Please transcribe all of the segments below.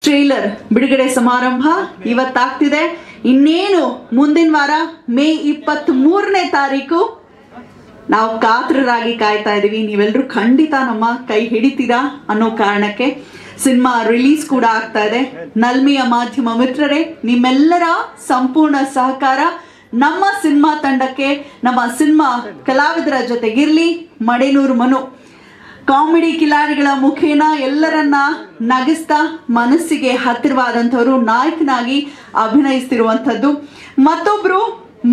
Trailer ಬಿಡುಗಡೆ ಸಮಾರಂಭ ಇವತ್ತಾಗ್ತಿದೆ. ಇನ್ನೇನು ಮುಂದಿನ ವಾರ ಮೇ 23ನೇ ತಾರೀಕು ನಾವು ಕಾತರರಾಗಿ ಕಾಯ್ತಾ ಇದೀವಿ. ನೀವೆಲ್ಲರೂ ಖಂಡಿತ ನಮ್ಮ ಕೈ ಹಿಡಿತೀರಾ ಅನ್ನೋ ಕಾರಣಕ್ಕೆ ಸಿನಿಮಾ ರಿಲೀಸ್ ಕೂಡ ಆಗ್ತಾ ಇದೆ. ನಲ್ಮಿಯ ಮಾಧ್ಯಮ ಮಿತ್ರರೇ, ನಿಮ್ಮೆಲ್ಲರ ಸಂಪೂರ್ಣ ಸಹಕಾರ ನಮ್ಮ ಸಿನಿಮಾ ತಂಡಕ್ಕೆ, ನಮ್ಮ ಸಿನಿಮಾ ಕಲಾವಿದರ ಜೊತೆಗಿರ್ಲಿ. ಮಡೆನೂರು ಮನು ಕಾಮಿಡಿ ಕಿಲಾಡಿಗಳ ಮುಖೇನ ಎಲ್ಲರನ್ನ ನಗಿಸ್ತಾ ಮನಸ್ಸಿಗೆ ಹತ್ತಿರವಾದಂಥವ್ರು ನಾಯಕನಾಗಿ ಅಭಿನಯಿಸ್ತಿರುವಂಥದ್ದು. ಮತ್ತೊಬ್ರು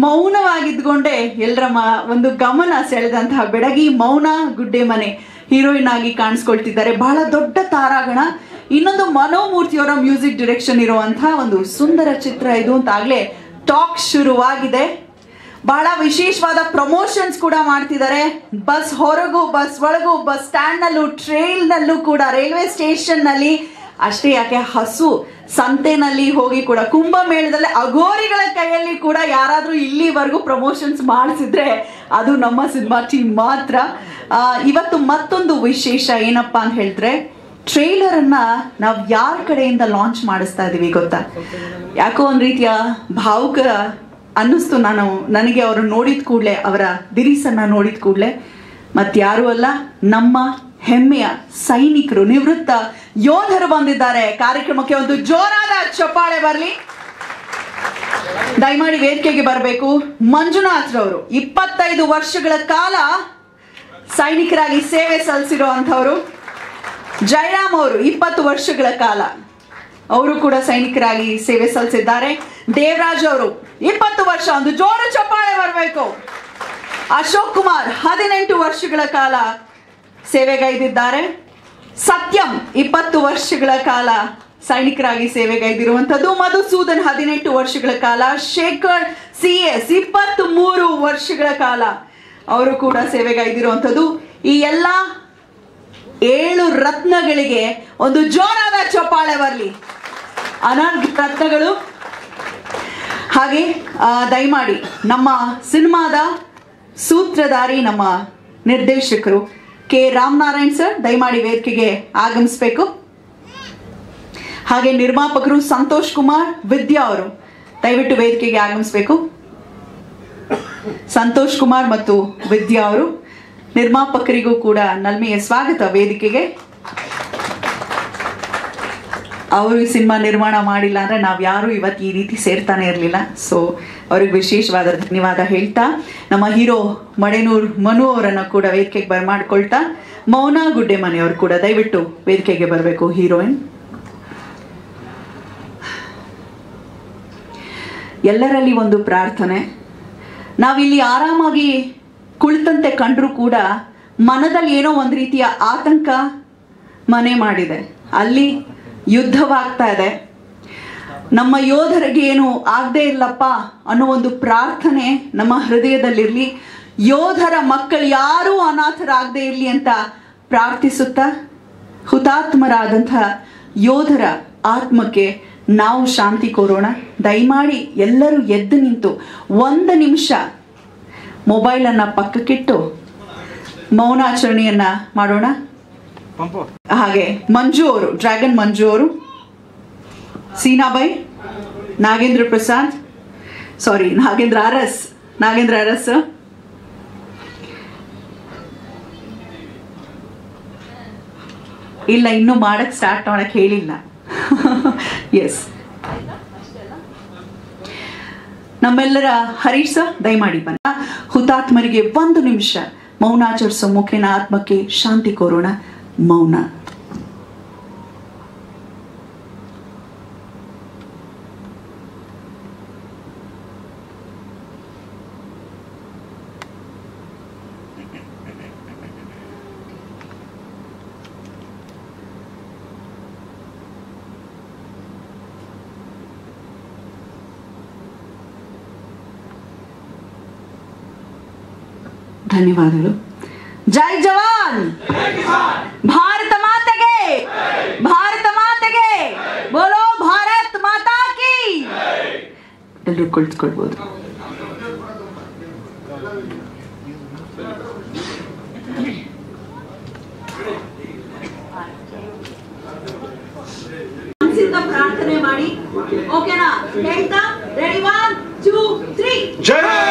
ಮೌನವಾಗಿದ್ಕೊಂಡೆ ಎಲ್ಲರ ಒಂದು ಗಮನ ಸೆಳೆದಂತಹ ಬೆಡಗಿ ಮೌನ ಗುಡ್ಡೆಮನೆ ಹೀರೋಯಿನ್ ಆಗಿ ಕಾಣಿಸ್ಕೊಳ್ತಿದ್ದಾರೆ. ಬಹಳ ದೊಡ್ಡ ತಾರಾಗಣ. ಇನ್ನೊಂದು ಮನೋಮೂರ್ತಿಯವರ ಮ್ಯೂಸಿಕ್ ಡೈರೆಕ್ಷನ್ ಇರುವಂತಹ ಒಂದು ಸುಂದರ ಚಿತ್ರ ಇದು ಅಂತಾಗ್ಲೇ ಟಾಕ್ ಶುರುವಾಗಿದೆ. ಬಹಳ ವಿಶೇಷವಾದ ಪ್ರಮೋಷನ್ಸ್ ಕೂಡ ಮಾಡ್ತಿದ್ದಾರೆ. ಬಸ್ ಹೊರಗು, ಬಸ್ ಒಳಗು, ಬಸ್ ಸ್ಟ್ಯಾಂಡ್ ನಲ್ಲೂ, ಟ್ರೈನ್ ನಲ್ಲೂ ಕೂಡ, ರೈಲ್ವೆ ಸ್ಟೇಷನ್ ನಲ್ಲಿ ಅಷ್ಟೇ ಯಾಕೆ ಹಸು ಸಂತೆನಲ್ಲಿ ಹೋಗಿ ಕೂಡ, ಕುಂಭಮೇಳದಲ್ಲಿ ಅಘೋರಿಗಳ ಕೈಯಲ್ಲಿ ಕೂಡ ಯಾರಾದ್ರೂ ಇಲ್ಲಿವರೆಗೂ ಪ್ರಮೋಷನ್ಸ್ ಮಾಡಿಸಿದ್ರೆ ಅದು ನಮ್ಮ ಸಿನಿಮಾ ಟೀಮ್ ಮಾತ್ರ. ಇವತ್ತು ಮತ್ತೊಂದು ವಿಶೇಷ ಏನಪ್ಪಾ ಅಂತ ಹೇಳಿದ್ರೆ, ಟ್ರೈಲರ್ ಅನ್ನ ನಾವು ಯಾರ ಕಡೆಯಿಂದ ಲಾಂಚ್ ಮಾಡಿಸ್ತಾ ಇದೀವಿ ಗೊತ್ತಾ? ಯಾಕೋ ಒಂದ್ ರೀತಿಯ ಭಾವುಕ ಅನ್ನಿಸ್ತು. ನನಗೆ ಅವರು ನೋಡಿದ ಕೂಡಲೇ, ಅವರ ದಿರಿಸನ್ನ ನೋಡಿದ ಕೂಡಲೇ ಮತ್ತಾರೂ ಅಲ್ಲ, ನಮ್ಮ ಹೆಮ್ಮೆಯ ಸೈನಿಕರು, ನಿವೃತ್ತ ಯೋಧರು ಬಂದಿದ್ದಾರೆ. ಕಾರ್ಯಕ್ರಮಕ್ಕೆ ಒಂದು ಜೋರಾದ ಚಪ್ಪಾಳೆ ಬರಲಿ. ದಯಮಾಡಿ ವೇದಿಕೆಗೆ ಬರಬೇಕು. ಮಂಜುನಾಥ್ ರವರು 25 ವರ್ಷಗಳ ಕಾಲ ಸೈನಿಕರಾಗಿ ಸೇವೆ ಸಲ್ಲಿಸಿರೋ ಅಂಥವ್ರು. ಜಯರಾಮ್ ಅವರು 20 ವರ್ಷಗಳ ಕಾಲ ಅವರು ಕೂಡ ಸೈನಿಕರಾಗಿ ಸೇವೆ ಸಲ್ಲಿಸಿದ್ದಾರೆ. ದೇವರಾಜ್ ಅವರು 20 ವರ್ಷ, ಒಂದು ಜೋರು ಚಪ್ಪಾಳೆ ಬರಬೇಕು. ಅಶೋಕ್ ಕುಮಾರ್ 18 ವರ್ಷಗಳ ಕಾಲ ಸೇವೆಗೈದಿದ್ದಾರೆ. ಸತ್ಯಂ 20 ವರ್ಷಗಳ ಕಾಲ ಸೈನಿಕರಾಗಿ ಸೇವೆಗೈದಿರುವಂಥದ್ದು. ಮಧುಸೂದನ್ 18 ವರ್ಷಗಳ ಕಾಲ. ಶೇಖರ್ CS 23 ವರ್ಷಗಳ ಕಾಲ ಅವರು ಕೂಡ ಸೇವೆಗೈದಿರುವಂಥದ್ದು. ಈ ಎಲ್ಲ 7 ರತ್ನಗಳಿಗೆ ಒಂದು ಜೋರಾದ ಚಪ್ಪಾಳೆ ಬರಲಿ. ಅನರ್ಘ ರತ್ನಗಳು. ಹಾಗೆ ದಯಮಾಡಿ ನಮ್ಮ ಸಿನಿಮಾದ ಸೂತ್ರಧಾರಿ, ನಮ್ಮ ನಿರ್ದೇಶಕರು ಕೆ ರಾಮನಾರಾಯಣ್ ಸರ್ ದಯಮಾಡಿ ವೇದಿಕೆಗೆ ಆಗಮಿಸಬೇಕು. ಹಾಗೆ ನಿರ್ಮಾಪಕರು ಸಂತೋಷ್ ಕುಮಾರ್ ವಿದ್ಯಾ ಅವರು ದಯವಿಟ್ಟು ವೇದಿಕೆಗೆ ಆಗಮಿಸಬೇಕು. ಸಂತೋಷ್ ಕುಮಾರ್ ಮತ್ತು ವಿದ್ಯಾ ಅವರು, ನಿರ್ಮಾಪಕರಿಗೂ ಕೂಡ ನಲ್ಮೆಯ ಸ್ವಾಗತ ವೇದಿಕೆಗೆ. ಅವರು ಈ ಸಿನಿಮಾ ನಿರ್ಮಾಣ ಮಾಡಿಲ್ಲ ಅಂದ್ರೆ ನಾವು ಯಾರು ಇವತ್ತು ಈ ರೀತಿ ಸೇರ್ತಾನೆ ಇರಲಿಲ್ಲ. ಸೊ ಅವ್ರಿಗೆ ವಿಶೇಷವಾದ ಧನ್ಯವಾದ ಹೇಳ್ತಾ, ನಮ್ಮ ಹೀರೋ ಮಡೆನೂರು ಮನು ಅವರನ್ನು ಕೂಡ ವೇದಿಕೆಗೆ ಬರಮಾಡ್ಕೊಳ್ತಾ, ಮೌನ ಗುಡ್ಡೆ ಮನೆಯವರು ಕೂಡ ದಯವಿಟ್ಟು ವೇದಿಕೆಗೆ ಬರಬೇಕು. ಹೀರೋಯಿನ್ ಎಲ್ಲರಲ್ಲಿ ಒಂದು ಪ್ರಾರ್ಥನೆ. ನಾವಿಲ್ಲಿ ಆರಾಮಾಗಿ ಕುಳಿತಂತೆ ಕಂಡ್ರೂ ಕೂಡ ಮನದಲ್ಲಿ ಏನೋ ಒಂದು ರೀತಿಯ ಆತಂಕ ಮನೆ ಮಾಡಿದೆ. ಅಲ್ಲಿ ಯುದ್ಧವಾಗ್ತಾ ಇದೆ. ನಮ್ಮ ಯೋಧರಿಗೆ ಏನು ಆಗದೆ ಇಲ್ಲಪ್ಪ ಅನ್ನೋ ಒಂದು ಪ್ರಾರ್ಥನೆ ನಮ್ಮ ಹೃದಯದಲ್ಲಿರಲಿ. ಯೋಧರ ಮಕ್ಕಳು ಯಾರೂ ಅನಾಥರಾಗದೆ ಇರಲಿ ಅಂತ ಪ್ರಾರ್ಥಿಸುತ್ತಾ, ಹುತಾತ್ಮರಾದಂಥ ಯೋಧರ ಆತ್ಮಕ್ಕೆ ನಾವು ಶಾಂತಿ ಕೋರೋಣ. ದಯಮಾಡಿ ಎಲ್ಲರೂ ಎದ್ದು ನಿಂತು 1 ನಿಮಿಷ ಮೊಬೈಲನ್ನು ಪಕ್ಕಕ್ಕಿಟ್ಟು ಮೌನಾಚರಣೆಯನ್ನ ಮಾಡೋಣ. ಹಾಗೆ ಮಂಜು ಅವರು, ಡ್ರ್ಯಾಗನ್ ಮಂಜು ಅವರು, ಸೀನಾಬಾಯಿ, ನಾಗೇಂದ್ರ ಪ್ರಸಾದ್, ಸಾರಿ ನಾಗೇಂದ್ರ ಅರಸ್, ಇಲ್ಲ ಇನ್ನೂ ಮಾಡಕ್ ಸ್ಟಾರ್ಟ್ ಮಾಡಕ್ ಹೇಳಿಲ್ಲ. ಎಸ್, ನಮ್ಮೆಲ್ಲರ ಹರೀಶ್ ಸರ್ ದಯಮಾಡಿ ಬನ್ನ. ಹುತಾತ್ಮರಿಗೆ 1 ನಿಮಿಷ ಮೌನಾಚರಿಸೋ ಮುಖೇನ ಆತ್ಮಕ್ಕೆ ಶಾಂತಿ ಕೋರೋಣ. ಮೌನ. ಧನ್ಯವಾದಗಳು. ಜೈ ಜವಾನ್, ಭಾರತ ಮಾತೆಗೆ, ಭಾರತ ಮಾತೆಗೆ, ಬೋಲೋ ಭಾರತ್ ಮಾತಾ ಕಿ. ಎಲ್ಲರೂ ಕುಳಿತುಕೊಳ್ಬಹುದು. ದಯಮಾಡಿ. ಓಕೆನಾ? ಹೇಳ್ತಾ ರೆಡಿ 1 2 3 ಜೈ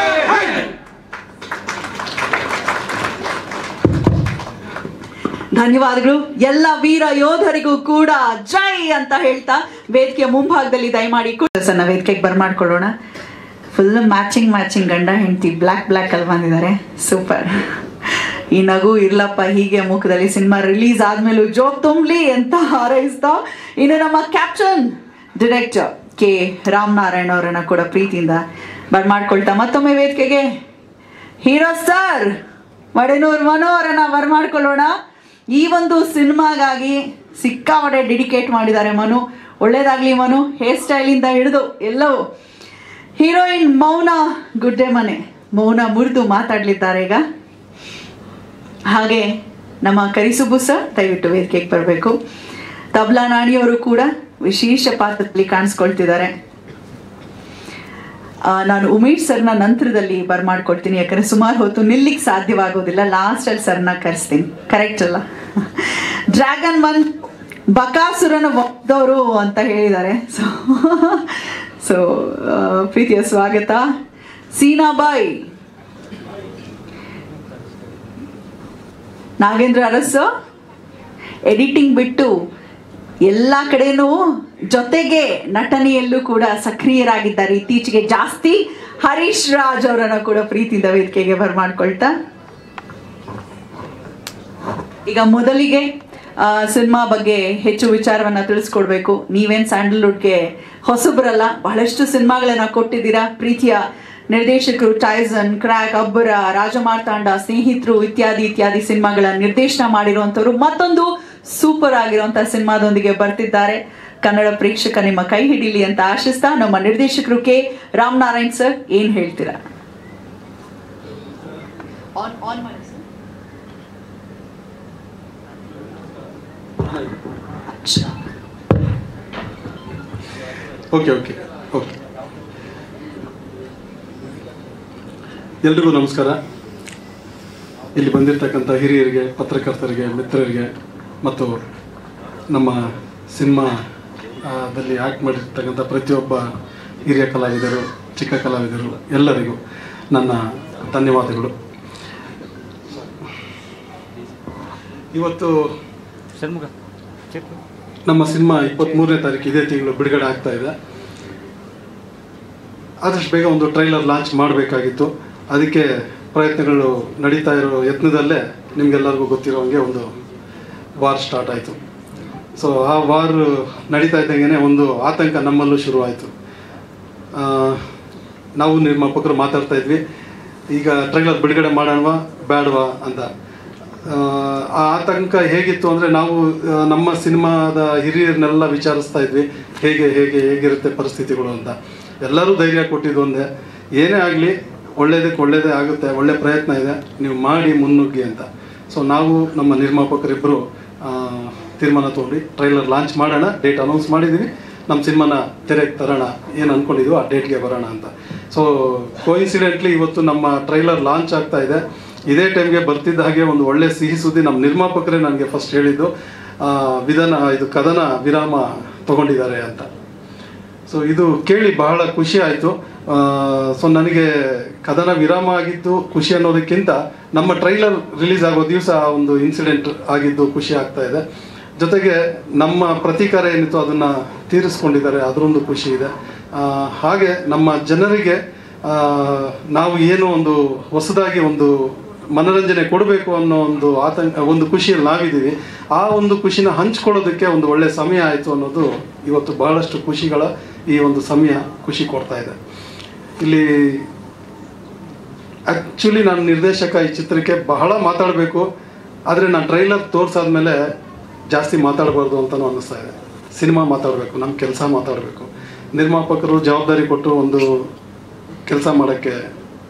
ಹಿಂದ್. ಧನ್ಯವಾದಗಳು. ಎಲ್ಲ ವೀರ ಯೋಧರಿಗೂ ಕೂಡ ಜೈ ಅಂತ ಹೇಳ್ತಾ ವೇದಿಕೆಯ ಮುಂಭಾಗದಲ್ಲಿ ದಯಮಾಡಿ ಸಣ್ಣ ವೇದಿಕೆಗೆ ಬರ್ಮಾಡ್ಕೊಳ್ಳೋಣ. ಫುಲ್ ಮ್ಯಾಚಿಂಗ್ ಗಂಡ ಹೆಂಡತಿ ಬ್ಲ್ಯಾಕ್ ಅಲ್ಲಿ ಬಂದಿದ್ದಾರೆ. ಸೂಪರ್. ಈ ನಗು ಇರ್ಲಪ್ಪ ಹೀಗೆ ಮುಖದಲ್ಲಿ. ಸಿನಿಮಾ ರಿಲೀಸ್ ಆದ್ಮೇಲೂ ಜೋಕ್ ತುಂಬಲಿ ಅಂತ ಹಾರೈಸ್ತಾ ಇನ್ನು ನಮ್ಮ ಕ್ಯಾಪ್ಟನ್ ಡೈರೆಕ್ಟರ್ ಕೆ ರಾಮನಾರಾಯಣ್ ಅವರನ್ನ ಕೂಡ ಪ್ರೀತಿಯಿಂದ ಬರ್ಮಾಡ್ಕೊಳ್ತಾ ಮತ್ತೊಮ್ಮೆ ವೇದಿಕೆಗೆ ಹೀರೋ ಸರ್ ಮಡೆನೂರ್ ಮನು ಅವರನ್ನ ಬರ್ಮಾಡ್ಕೊಳ್ಳೋಣ. ಈ ಒಂದು ಸಿನಿಮಾಗಾಗಿ ಸಿಕ್ಕಾಪಟ್ಟೆ ಡೆಡಿಕೇಟ್ ಮಾಡಿದ್ದಾರೆ ಮನು. ಒಳ್ಳೇದಾಗ್ಲಿ ಮನು. ಹೇರ್ ಸ್ಟೈಲಿಂದ ಹಿಡಿದು ಎಲ್ಲವೂ. ಹೀರೋಯಿನ್ ಮೌನ ಗುಡ್ಡೆ ಮನೆ ಮೌನ ಮುರಿದು ಮಾತಾಡ್ಲಿದ್ದಾರೆ ಈಗ. ಹಾಗೆ ನಮ್ಮ ಕರಿಸುಬ್ಬು ಸರ್ ದಯವಿಟ್ಟು ವೇದಿಕೆಗೆ ಬರಬೇಕು. ತಬ್ಲಾ ನಾಣಿಯವರು ಕೂಡ ವಿಶೇಷ ಪಾತ್ರದಲ್ಲಿ ಕಾಣಿಸ್ಕೊಳ್ತಿದ್ದಾರೆ. ನಾನು ಉಮೇಶ್ ಸರ್ನ ನಂತರದಲ್ಲಿ ಬರ್ಮಾಡ್ಕೊಳ್ತೀನಿ, ಯಾಕಂದರೆ ಸುಮಾರು ಹೊತ್ತು ನಿಲ್ಲಿಕ್ಕೆ ಸಾಧ್ಯವಾಗೋದಿಲ್ಲ. ಲಾಸ್ಟಲ್ಲಿ ಸರ್ನ ಕರೆಸ್ತೀನಿ. ಕರೆಕ್ಟ್ ಅಲ್ಲ? ಡ್ರ್ಯಾಗನ್ ಮನ್ ಬಕಾಸುರನ ಒದ್ದವರು ಅಂತ ಹೇಳಿದ್ದಾರೆ. ಸೊ ಪ್ರೀತಿಯ ಸ್ವಾಗತ. ಸೀನಾಬಾಯಿ, ನಾಗೇಂದ್ರ ಅರಸು ಎಡಿಟಿಂಗ್ ಬಿಟ್ಟು ಎಲ್ಲ ಕಡೆನೂ ಜೊತೆಗೆ ನಟನೆಯಲ್ಲೂ ಕೂಡ ಸಕ್ರಿಯರಾಗಿದ್ದಾರೆ ಇತ್ತೀಚೆಗೆ ಜಾಸ್ತಿ. ಹರೀಶ್ ರಾಜ್ ಅವರನ್ನು ಕೂಡ ಪ್ರೀತಿಯಿಂದ ವೇದಿಕೆಗೆ ಬರ್ಮಾಡ್ಕೊಳ್ತಾ ಈಗ ಮೊದಲಿಗೆ ಸಿನಿಮಾ ಬಗ್ಗೆ ಹೆಚ್ಚು ವಿಚಾರವನ್ನ ತಿಳಿಸ್ಕೊಡ್ಬೇಕು. ನೀವೇನು ಸ್ಯಾಂಡಲ್ವುಡ್ಗೆ ಹೊಸಬರಲ್ಲ, ಬಹಳಷ್ಟು ಸಿನಿಮಾಗಳನ್ನ ಕೊಟ್ಟಿದ್ದೀರಾ. ಪ್ರೀತಿಯ ನಿರ್ದೇಶಕರು ಟೈಸನ್, ಕ್ರ್ಯಾಕ್, ಅಬ್ಬರ, ರಾಜಮಾರ್ತಾಂಡ, ಸ್ನೇಹಿತರು ಇತ್ಯಾದಿ ಸಿನಿಮಾಗಳ ನಿರ್ದೇಶನ ಮಾಡಿರುವಂಥವ್ರು ಮತ್ತೊಂದು ಸೂಪರ್ ಆಗಿರುವಂತಹ ಸಿನಿಮಾದೊಂದಿಗೆ ಬರ್ತಿದ್ದಾರೆ. ಕನ್ನಡ ಪ್ರೇಕ್ಷಕ ನಿಮ್ಮ ಕೈ ಹಿಡೀಲಿ ಅಂತ ಆಶಿಸ್ತಾ ನಮ್ಮ ನಿರ್ದೇಶಕರು ಕೆ ರಾಮನಾರಾಯಣ್ ಸರ್ ಏನ್ ಹೇಳ್ತೀರಾ? ಓಕೆ. ಎಲ್ರಿಗೂ ನಮಸ್ಕಾರ. ಇಲ್ಲಿ ಬಂದಿರತಕ್ಕಂಥ ಹಿರಿಯರಿಗೆ, ಪತ್ರಕರ್ತರಿಗೆ, ಮಿತ್ರರಿಗೆ ಮತ್ತು ನಮ್ಮ ಸಿನಿಮಾದಲ್ಲಿ ಆ್ಯಕ್ಟ್ ಮಾಡಿರ್ತಕ್ಕಂಥ ಪ್ರತಿಯೊಬ್ಬ ಹಿರಿಯ ಕಲಾವಿದರು, ಚಿಕ್ಕ ಕಲಾವಿದರು ಎಲ್ಲರಿಗೂ ನನ್ನ ಧನ್ಯವಾದಗಳು. ಇವತ್ತು ನಮ್ಮ ಸಿನಿಮಾ 23ನೇ ತಾರೀಕು ಇದೇ ತಿಂಗಳು ಬಿಡುಗಡೆ ಆಗ್ತಾ ಇದೆ. ಆದಷ್ಟು ಬೇಗ ಒಂದು ಟ್ರೈಲರ್ ಲಾಂಚ್ ಮಾಡಬೇಕಾಗಿತ್ತು. ಅದಕ್ಕೆ ಪ್ರಯತ್ನಗಳು ನಡೀತಾ ಇರೋ ಯತ್ನದಲ್ಲೇ ನಿಮಗೆಲ್ಲರಿಗೂ ಗೊತ್ತಿರೋ ಹಾಗೆ ಒಂದು ವಾರ್ ಸ್ಟಾರ್ಟ್ ಆಯಿತು. ಸೊ ಆ ವಾರ್ ನಡೀತಾ ಇದ್ದಂಗೆ ಒಂದು ಆತಂಕ ನಮ್ಮಲ್ಲೂ ಶುರುವಾಯಿತು. ನಾವು ನಿರ್ಮಾಪಕರು ಮಾತಾಡ್ತಾ ಇದ್ವಿ, ಈಗ ಟ್ರೈಲರ್ ಬಿಡುಗಡೆ ಮಾಡೋಣವಾ ಬೇಡವಾ ಅಂತ. ಆ ಆತಂಕ ಹೇಗಿತ್ತು ಅಂದರೆ, ನಾವು ನಮ್ಮ ಸಿನಿಮಾದ ಹಿರಿಯರನ್ನೆಲ್ಲ ವಿಚಾರಿಸ್ತಾ ಇದ್ವಿ ಹೇಗಿರುತ್ತೆ ಪರಿಸ್ಥಿತಿಗಳು ಅಂತ. ಎಲ್ಲರೂ ಧೈರ್ಯ ಕೊಟ್ಟಿದ್ದು ಒಂದೇ, ಏನೇ ಆಗಲಿ ಒಳ್ಳೇದೇ ಆಗುತ್ತೆ, ಒಳ್ಳೆ ಪ್ರಯತ್ನ ಇದೆ, ನೀವು ಮಾಡಿ ಮುನ್ನುಗ್ಗಿ ಅಂತ. ಸೊ ನಾವು ನಮ್ಮ ನಿರ್ಮಾಪಕರಿಬ್ಬರು ತೀರ್ಮಾನ ತೊಗೊಂಡು ಟ್ರೈಲರ್ ಲಾಂಚ್ ಮಾಡೋಣ, ಡೇಟ್ ಅನೌನ್ಸ್ ಮಾಡಿದ್ದೀವಿ, ನಮ್ಮ ಸಿನಿಮಾನ ತೆರೆಗೆ ತರೋಣ, ಏನು ಅಂದ್ಕೊಂಡಿದ್ವಿ ಆ ಡೇಟ್ಗೆ ಬರೋಣ ಅಂತ. ಸೊ ಕೋಇನ್ಸಿಡೆಂಟ್ಲಿ ಇವತ್ತು ನಮ್ಮ ಟ್ರೈಲರ್ ಲಾಂಚ್ ಆಗ್ತಾ ಇದೆ. ಇದೇ ಟೈಮ್ಗೆ ಬರ್ತಿದ್ದ ಹಾಗೆ ಒಂದು ಒಳ್ಳೆ ಸಿಹಿ ಸುದ್ದಿ ನಮ್ಮ ನಿರ್ಮಾಪಕರೇ ನನಗೆ ಫಸ್ಟ್ ಹೇಳಿದ್ದು, ಕದನ ವಿರಾಮ ತಗೊಂಡಿದ್ದಾರೆ ಅಂತ. ಸೊ ಇದು ಕೇಳಿ ಬಹಳ ಖುಷಿ ಆಯಿತು. ಸೊ ನನಗೆ ಕದನ ವಿರಾಮ ಆಗಿದ್ದು ಖುಷಿ ಅನ್ನೋದಕ್ಕಿಂತ ನಮ್ಮ ಟ್ರೈಲರ್ ರಿಲೀಸ್ ಆಗೋ ದಿವಸ ಒಂದು ಇನ್ಸಿಡೆಂಟ್ ಆಗಿದ್ದು ಖುಷಿ ಆಗ್ತಾ ಇದೆ. ಜೊತೆಗೆ ನಮ್ಮ ಪ್ರತೀಕಾರ ಏನಿತ್ತು ಅದನ್ನು ತೀರಿಸ್ಕೊಂಡಿದ್ದಾರೆ, ಅದರೊಂದು ಖುಷಿ ಇದೆ. ಹಾಗೆ ನಮ್ಮ ಜನರಿಗೆ ನಾವು ಏನೋ ಒಂದು ಹೊಸದಾಗಿ ಒಂದು ಮನೋರಂಜನೆ ಕೊಡಬೇಕು ಅನ್ನೋ ಒಂದು ಒಂದು ಖುಷಿಯಲ್ಲಿ ನಾವಿದ್ದೀವಿ. ಆ ಒಂದು ಖುಷಿನ ಹಂಚ್ಕೊಳ್ಳೋದಕ್ಕೆ ಒಂದು ಒಳ್ಳೆ ಸಮಯ ಆಯಿತು ಅನ್ನೋದು ಇವತ್ತು ಬಹಳಷ್ಟು ಖುಷಿಗಳ ಈ ಒಂದು ಸಮಯ ಖುಷಿ ಕೊಡ್ತಾ ಇದೆ. ಇಲ್ಲಿ ಆ್ಯಕ್ಚುಲಿ ನಾನು ನಿರ್ದೇಶಕ, ಈ ಚಿತ್ರಕ್ಕೆ ಬಹಳ ಮಾತಾಡಬೇಕು, ಆದರೆ ನಾನು ಟ್ರೈಲರ್ ತೋರಿಸಾದ್ಮೇಲೆ ಜಾಸ್ತಿ ಮಾತಾಡಬಾರ್ದು ಅಂತಲೂ ಅನ್ನಿಸ್ತಾ ಇದೆ. ಸಿನಿಮಾ ಮಾತಾಡಬೇಕು, ನಮ್ಮ ಕೆಲಸ ಮಾತಾಡಬೇಕು. ನಿರ್ಮಾಪಕರು ಜವಾಬ್ದಾರಿ ಕೊಟ್ಟು ಒಂದು ಕೆಲಸ ಮಾಡೋಕ್ಕೆ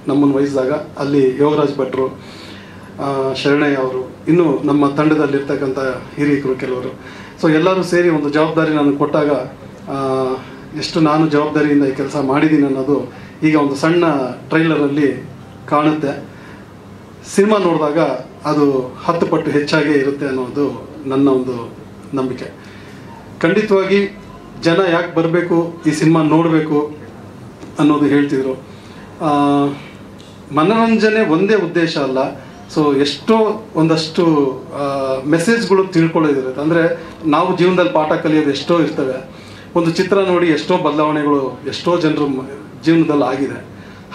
ನಮ್ಮನ್ನು ವಹಿಸಿದಾಗ ಅಲ್ಲಿ ಯೋಗರಾಜ್ ಭಟ್ರು, ಶರಣಯ್ಯ ಅವರು, ಇನ್ನೂ ನಮ್ಮ ತಂಡದಲ್ಲಿರ್ತಕ್ಕಂಥ ಹಿರಿಯರು ಕೆಲವರು, ಸೊ ಎಲ್ಲರೂ ಸೇರಿ ಒಂದು ಜವಾಬ್ದಾರಿ ನನಗೆ ಕೊಟ್ಟಾಗ ಎಷ್ಟು ನಾನು ಜವಾಬ್ದಾರಿಯಿಂದ ಈ ಕೆಲಸ ಮಾಡಿದ್ದೀನಿ ಅನ್ನೋದು ಈಗ ಒಂದು ಸಣ್ಣ ಟ್ರೈಲರಲ್ಲಿ ಕಾಣುತ್ತೆ. ಸಿನಿಮಾ ನೋಡಿದಾಗ ಅದು 10 ಪಟ್ಟು ಹೆಚ್ಚಾಗೇ ಇರುತ್ತೆ ಅನ್ನೋದು ನನ್ನ ಒಂದು ನಂಬಿಕೆ. ಖಂಡಿತವಾಗಿ ಜನ ಯಾಕೆ ಬರಬೇಕು ಈ ಸಿನಿಮಾ ನೋಡಬೇಕು ಅನ್ನೋದು ಹೇಳ್ತಿದ್ರು. ಮನೋರಂಜನೆ ಒಂದೇ ಉದ್ದೇಶ ಅಲ್ಲ. ಸೊ ಒಂದಷ್ಟು ಮೆಸೇಜ್ಗಳು ತಿಳ್ಕೊಳ್ಳೋದಿರುತ್ತೆ. ಅಂದರೆ ನಾವು ಜೀವನದಲ್ಲಿ ಪಾಠ ಕಲಿಯೋದು ಎಷ್ಟೋ ಇರ್ತವೆ. ಒಂದು ಚಿತ್ರ ನೋಡಿ ಎಷ್ಟೋ ಬದಲಾವಣೆಗಳು ಎಷ್ಟೋ ಜನರ ಜೀವನದಲ್ಲಿ ಆಗಿದೆ.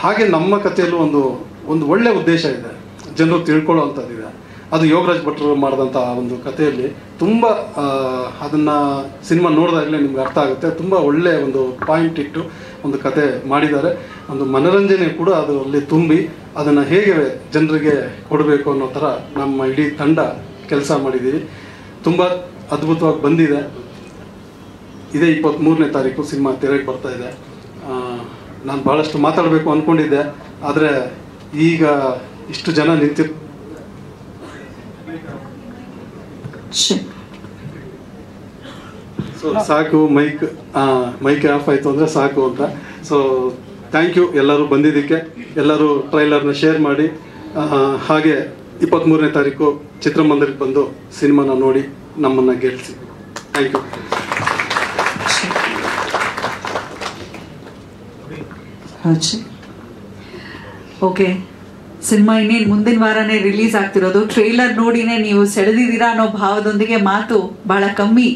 ಹಾಗೆ ನಮ್ಮ ಕಥೆಯಲ್ಲೂ ಒಂದು ಒಳ್ಳೆಯ ಉದ್ದೇಶ ಇದೆ, ಜನರು ತಿಳ್ಕೊಳ್ಳೋ ಅಂಥದ್ದಿದೆ. ಅದು ಯೋಗರಾಜ್ ಭಟ್ರು ಮಾಡಿದಂಥ ಒಂದು ಕಥೆಯಲ್ಲಿ ತುಂಬ ಅದನ್ನು ಸಿನಿಮಾ ನೋಡಿದಾಗಲೇ ನಿಮ್ಗೆ ಅರ್ಥ ಆಗುತ್ತೆ. ತುಂಬ ಒಳ್ಳೆಯ ಒಂದು ಪಾಯಿಂಟ್ ಇಟ್ಟು ಒಂದು ಕತೆ ಮಾಡಿದ್ದಾರೆ. ಒಂದು ಮನೋರಂಜನೆ ಕೂಡ ಅದರಲ್ಲಿ ತುಂಬಿ ಅದನ್ನು ಹೇಗೆ ಜನರಿಗೆ ಕೊಡಬೇಕು ಅನ್ನೋ ಥರ ನಮ್ಮ ಇಡೀ ತಂಡ ಕೆಲಸ ಮಾಡಿದ್ದೀವಿ. ತುಂಬ ಅದ್ಭುತವಾಗಿ ಬಂದಿದೆ. ಇದೇ 23ನೇ ತಾರೀಕು ಸಿನಿಮಾ ತೆರೆಗೆ ಬರ್ತಾ ಇದೆ. ನಾನು ಭಾಳಷ್ಟು ಮಾತಾಡಬೇಕು ಅಂದ್ಕೊಂಡಿದ್ದೆ, ಆದರೆ ಈಗ ಇಷ್ಟು ಜನ ನಿಂತಿರ್ ಸೊ ಸಾಕು, ಮೈಕ್ ಆಫ್ ಆಯಿತು ಅಂದರೆ ಸಾಕು ಅಂತ. ಸೊ ಥ್ಯಾಂಕ್ ಯು ಎಲ್ಲರೂ ಬಂದಿದ್ದಕ್ಕೆ. ಎಲ್ಲರೂ ಟ್ರೈಲರ್ನ ಶೇರ್ ಮಾಡಿ, ಹಾಗೆ 23ನೇ ತಾರೀಕು ಚಿತ್ರಮಂದಿರಕ್ಕೆ ಬಂದು ಸಿನಿಮಾನ ನೋಡಿ ನಮ್ಮನ್ನು ಗೆಲ್ಲಿಸಿ. Thank you. ಓಕೆ, ಸಿನಿಮಾ ಇನ್ನೇನು ಮುಂದಿನ ವಾರನೇ ರಿಲೀಸ್ ಆಗ್ತಿರೋದು. ಟ್ರೇಲರ್ ನೋಡಿನೇ ನೀವು ಸೆಳೆದಿದ್ದೀರಾ ಅನ್ನೋ ಭಾವದೊಂದಿಗೆ ಮಾತು ಬಹಳ ಕಮ್ಮಿ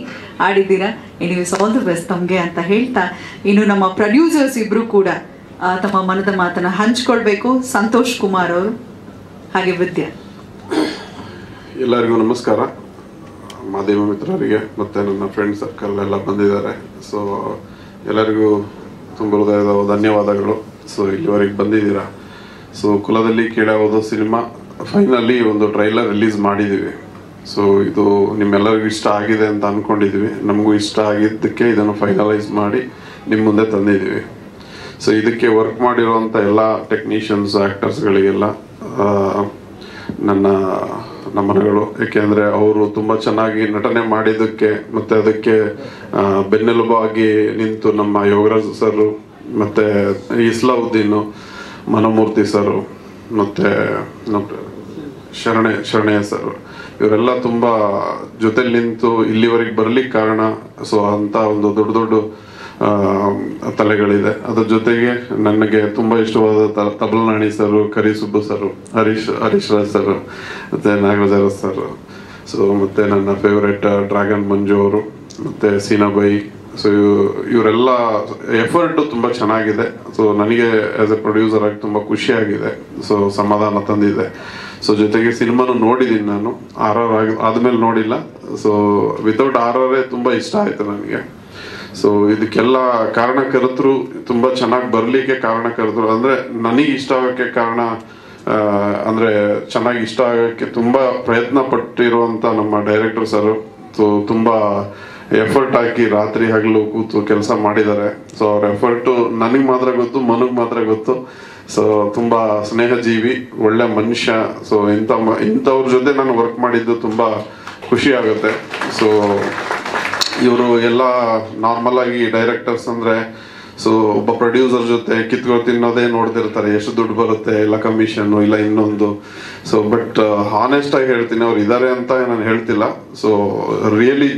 ಆಡಿದ್ದೀರಾ. ಎನಿವೇಸ್ ಆಲ್ ದಿ ಬೆಸ್ಟ್ ತಮಗೆ ಅಂತ ಹೇಳ್ತಾ, ಇನ್ನು ನಮ್ಮ ಪ್ರೊಡ್ಯೂಸರ್ಸ್ ಇಬ್ರು ಕೂಡ ತಮ್ಮ ಮನದ ಮಾತನ್ನ ಹಂಚ್ಕೊಳ್ಬೇಕು. ಸಂತೋಷ್ ಕುಮಾರ್ ಅವರು ಹಾಗೆ ವಿದ್ಯಾ. ಎಲ್ಲರಿಗೂ ನಮಸ್ಕಾರ. ಮಾಧ್ಯಮ ಮಿತ್ರರಿಗೆ ಮತ್ತು ನನ್ನ ಫ್ರೆಂಡ್ ಸರ್ಕಲ್ ಎಲ್ಲ ಬಂದಿದ್ದಾರೆ. ಸೊ ಎಲ್ಲರಿಗೂ ತುಂಬ ಹೃದಯದ ಧನ್ಯವಾದಗಳು. ಸೊ ಇಲ್ಲಿವರೆಗೆ ಬಂದಿದ್ದೀರಾ. ಸೊ ಕುಲದಲ್ಲಿ ಕೀಳಾಗೋದು ಸಿನಿಮಾ ಫೈನಲಿ ಒಂದು ಟ್ರೈಲರ್ ರಿಲೀಸ್ ಮಾಡಿದ್ದೀವಿ. ಸೊ ಇದು ನಿಮ್ಮೆಲ್ಲರಿಗೂ ಇಷ್ಟ ಆಗಿದೆ ಅಂತ ಅಂದ್ಕೊಂಡಿದ್ದೀವಿ. ನಮಗೂ ಇಷ್ಟ ಆಗಿದ್ದಕ್ಕೆ ಇದನ್ನು ಫೈನಲೈಸ್ ಮಾಡಿ ನಿಮ್ಮ ಮುಂದೆ ತಂದಿದ್ದೀವಿ. ಸೊ ಇದಕ್ಕೆ ವರ್ಕ್ ಮಾಡಿರುವಂಥ ಎಲ್ಲ ಟೆಕ್ನಿಷಿಯನ್ಸ್, ಆ್ಯಕ್ಟರ್ಸ್ಗಳಿಗೆಲ್ಲ ನನ್ನ ನಮನಗಳು. ಏಕೆಂದರೆ ಅವರು ತುಂಬ ಚೆನ್ನಾಗಿ ನಟನೆ ಮಾಡಿದ್ದಕ್ಕೆ ಮತ್ತು ಅದಕ್ಕೆ ಬೆನ್ನೆಲುಬಾಗಿ ನಿಂತು ನಮ್ಮ ಯೋಗರಾಜ್ ಸರು ಮತ್ತು ಇಸ್ಲಾವುದ್ದೀನು, ಮನೋಮೂರ್ತಿ ಸರು ಮತ್ತು ಶರಣಯ್ಯ ಸರ್, ಇವರೆಲ್ಲ ತುಂಬ ಜೊತೆಲಿ ನಿಂತು ಇಲ್ಲಿವರೆಗೆ ಬರ್ಲಿಕ್ಕೆ ಕಾರಣ. ಸೊ ಅಂಥ ಒಂದು ದೊಡ್ಡ ದೊಡ್ಡ ತಲೆಗಳಿದೆ. ಅದ್ರ ಜೊತೆಗೆ ನನಗೆ ತುಂಬ ಇಷ್ಟವಾದ ತಬಲನಾಣಿ ಸರು, ಕರಿಸುಬ್ಬು ಸರು, ಹರೀಶ್ ರಾಜ್ ಸರ್ ಮತ್ತು ನಾಗರಾಜ ಸರ್. ಸೊ ಮತ್ತು ನನ್ನ ಫೇವ್ರೆಟ್ ಡ್ರ್ಯಾಗನ್ ಮಂಜು ಅವರು ಮತ್ತು ಸೀನಾಬೈ. ಸೊ ಇವರೆಲ್ಲ ಎಫರ್ಟು ತುಂಬ ಚೆನ್ನಾಗಿದೆ. ಸೊ ನನಗೆ ಆ್ಯಸ್ ಎ ಪ್ರೊಡ್ಯೂಸರ್ ಆಗಿ ತುಂಬ ಖುಷಿಯಾಗಿದೆ. ಸೊ ಸಮಾಧಾನ ತಂದಿದೆ. ಸೊ ಜೊತೆಗೆ ಸಿನಿಮಾನು ನೋಡಿದ್ದೀನಿ ನಾನು. ಆದಮೇಲೆ ನೋಡಿಲ್ಲ. ಸೊ ವಿತೌಟ್ RRR ತುಂಬ ಇಷ್ಟ ಆಯಿತು ನನಗೆ. ಸೊ ಇದಕ್ಕೆಲ್ಲ ಕಾರಣಕರ್ತರು, ತುಂಬ ಚೆನ್ನಾಗಿ ಬರಲಿಕ್ಕೆ ಕಾರಣಕರ್ತರು ಅಂದರೆ ನನಗೆ ಇಷ್ಟ ಆಗೋಕ್ಕೆ ಕಾರಣ ಅಂದರೆ ಚೆನ್ನಾಗಿ ಇಷ್ಟ ಆಗೋಕ್ಕೆ ತುಂಬ ಪ್ರಯತ್ನ ಪಟ್ಟಿರುವಂಥ ನಮ್ಮ ಡೈರೆಕ್ಟರ್ ಸರು. ಸೊ ತುಂಬ ಎಫರ್ಟ್ ಹಾಕಿ ರಾತ್ರಿ ಹಗಲು ಕೂತು ಕೆಲಸ ಮಾಡಿದ್ದಾರೆ. ಸೊ ಅವ್ರ ಎಫರ್ಟು ನನಗೆ ಮಾತ್ರ ಗೊತ್ತು, ಮನಗೆ ಮಾತ್ರ ಗೊತ್ತು. ಸೊ ತುಂಬ ಸ್ನೇಹಜೀವಿ, ಒಳ್ಳೆ ಮನುಷ್ಯ. ಸೊ ಇಂಥವ್ರ ಜೊತೆ ನಾನು ವರ್ಕ್ ಮಾಡಿದ್ದು ತುಂಬ ಖುಷಿ ಆಗುತ್ತೆ. ಸೊ ಇವರು ಎಲ್ಲ ನಾರ್ಮಲ್ ಆಗಿ ಡೈರೆಕ್ಟರ್ಸ್ ಅಂದರೆ ಸೊ ಒಬ್ಬ ಪ್ರೊಡ್ಯೂಸರ್ ಜೊತೆ ಕಿತ್ಕೊಂಡು ತಿನ್ನೋದೇ ನೋಡ್ತಿರ್ತಾರೆ, ಎಷ್ಟು ದುಡ್ಡು ಬರುತ್ತೆ, ಇಲ್ಲ ಕಮಿಷನ್ನು, ಇಲ್ಲ ಇನ್ನೊಂದು. ಸೊ ಬಟ್ ಹಾನೆಸ್ಟ್ ಆಗಿ ಹೇಳ್ತೀನಿ, ಅವ್ರು ಇದ್ದಾರೆ ಅಂತ ನಾನು ಹೇಳ್ತಿಲ್ಲ. ಸೊ ರಿಯಲಿ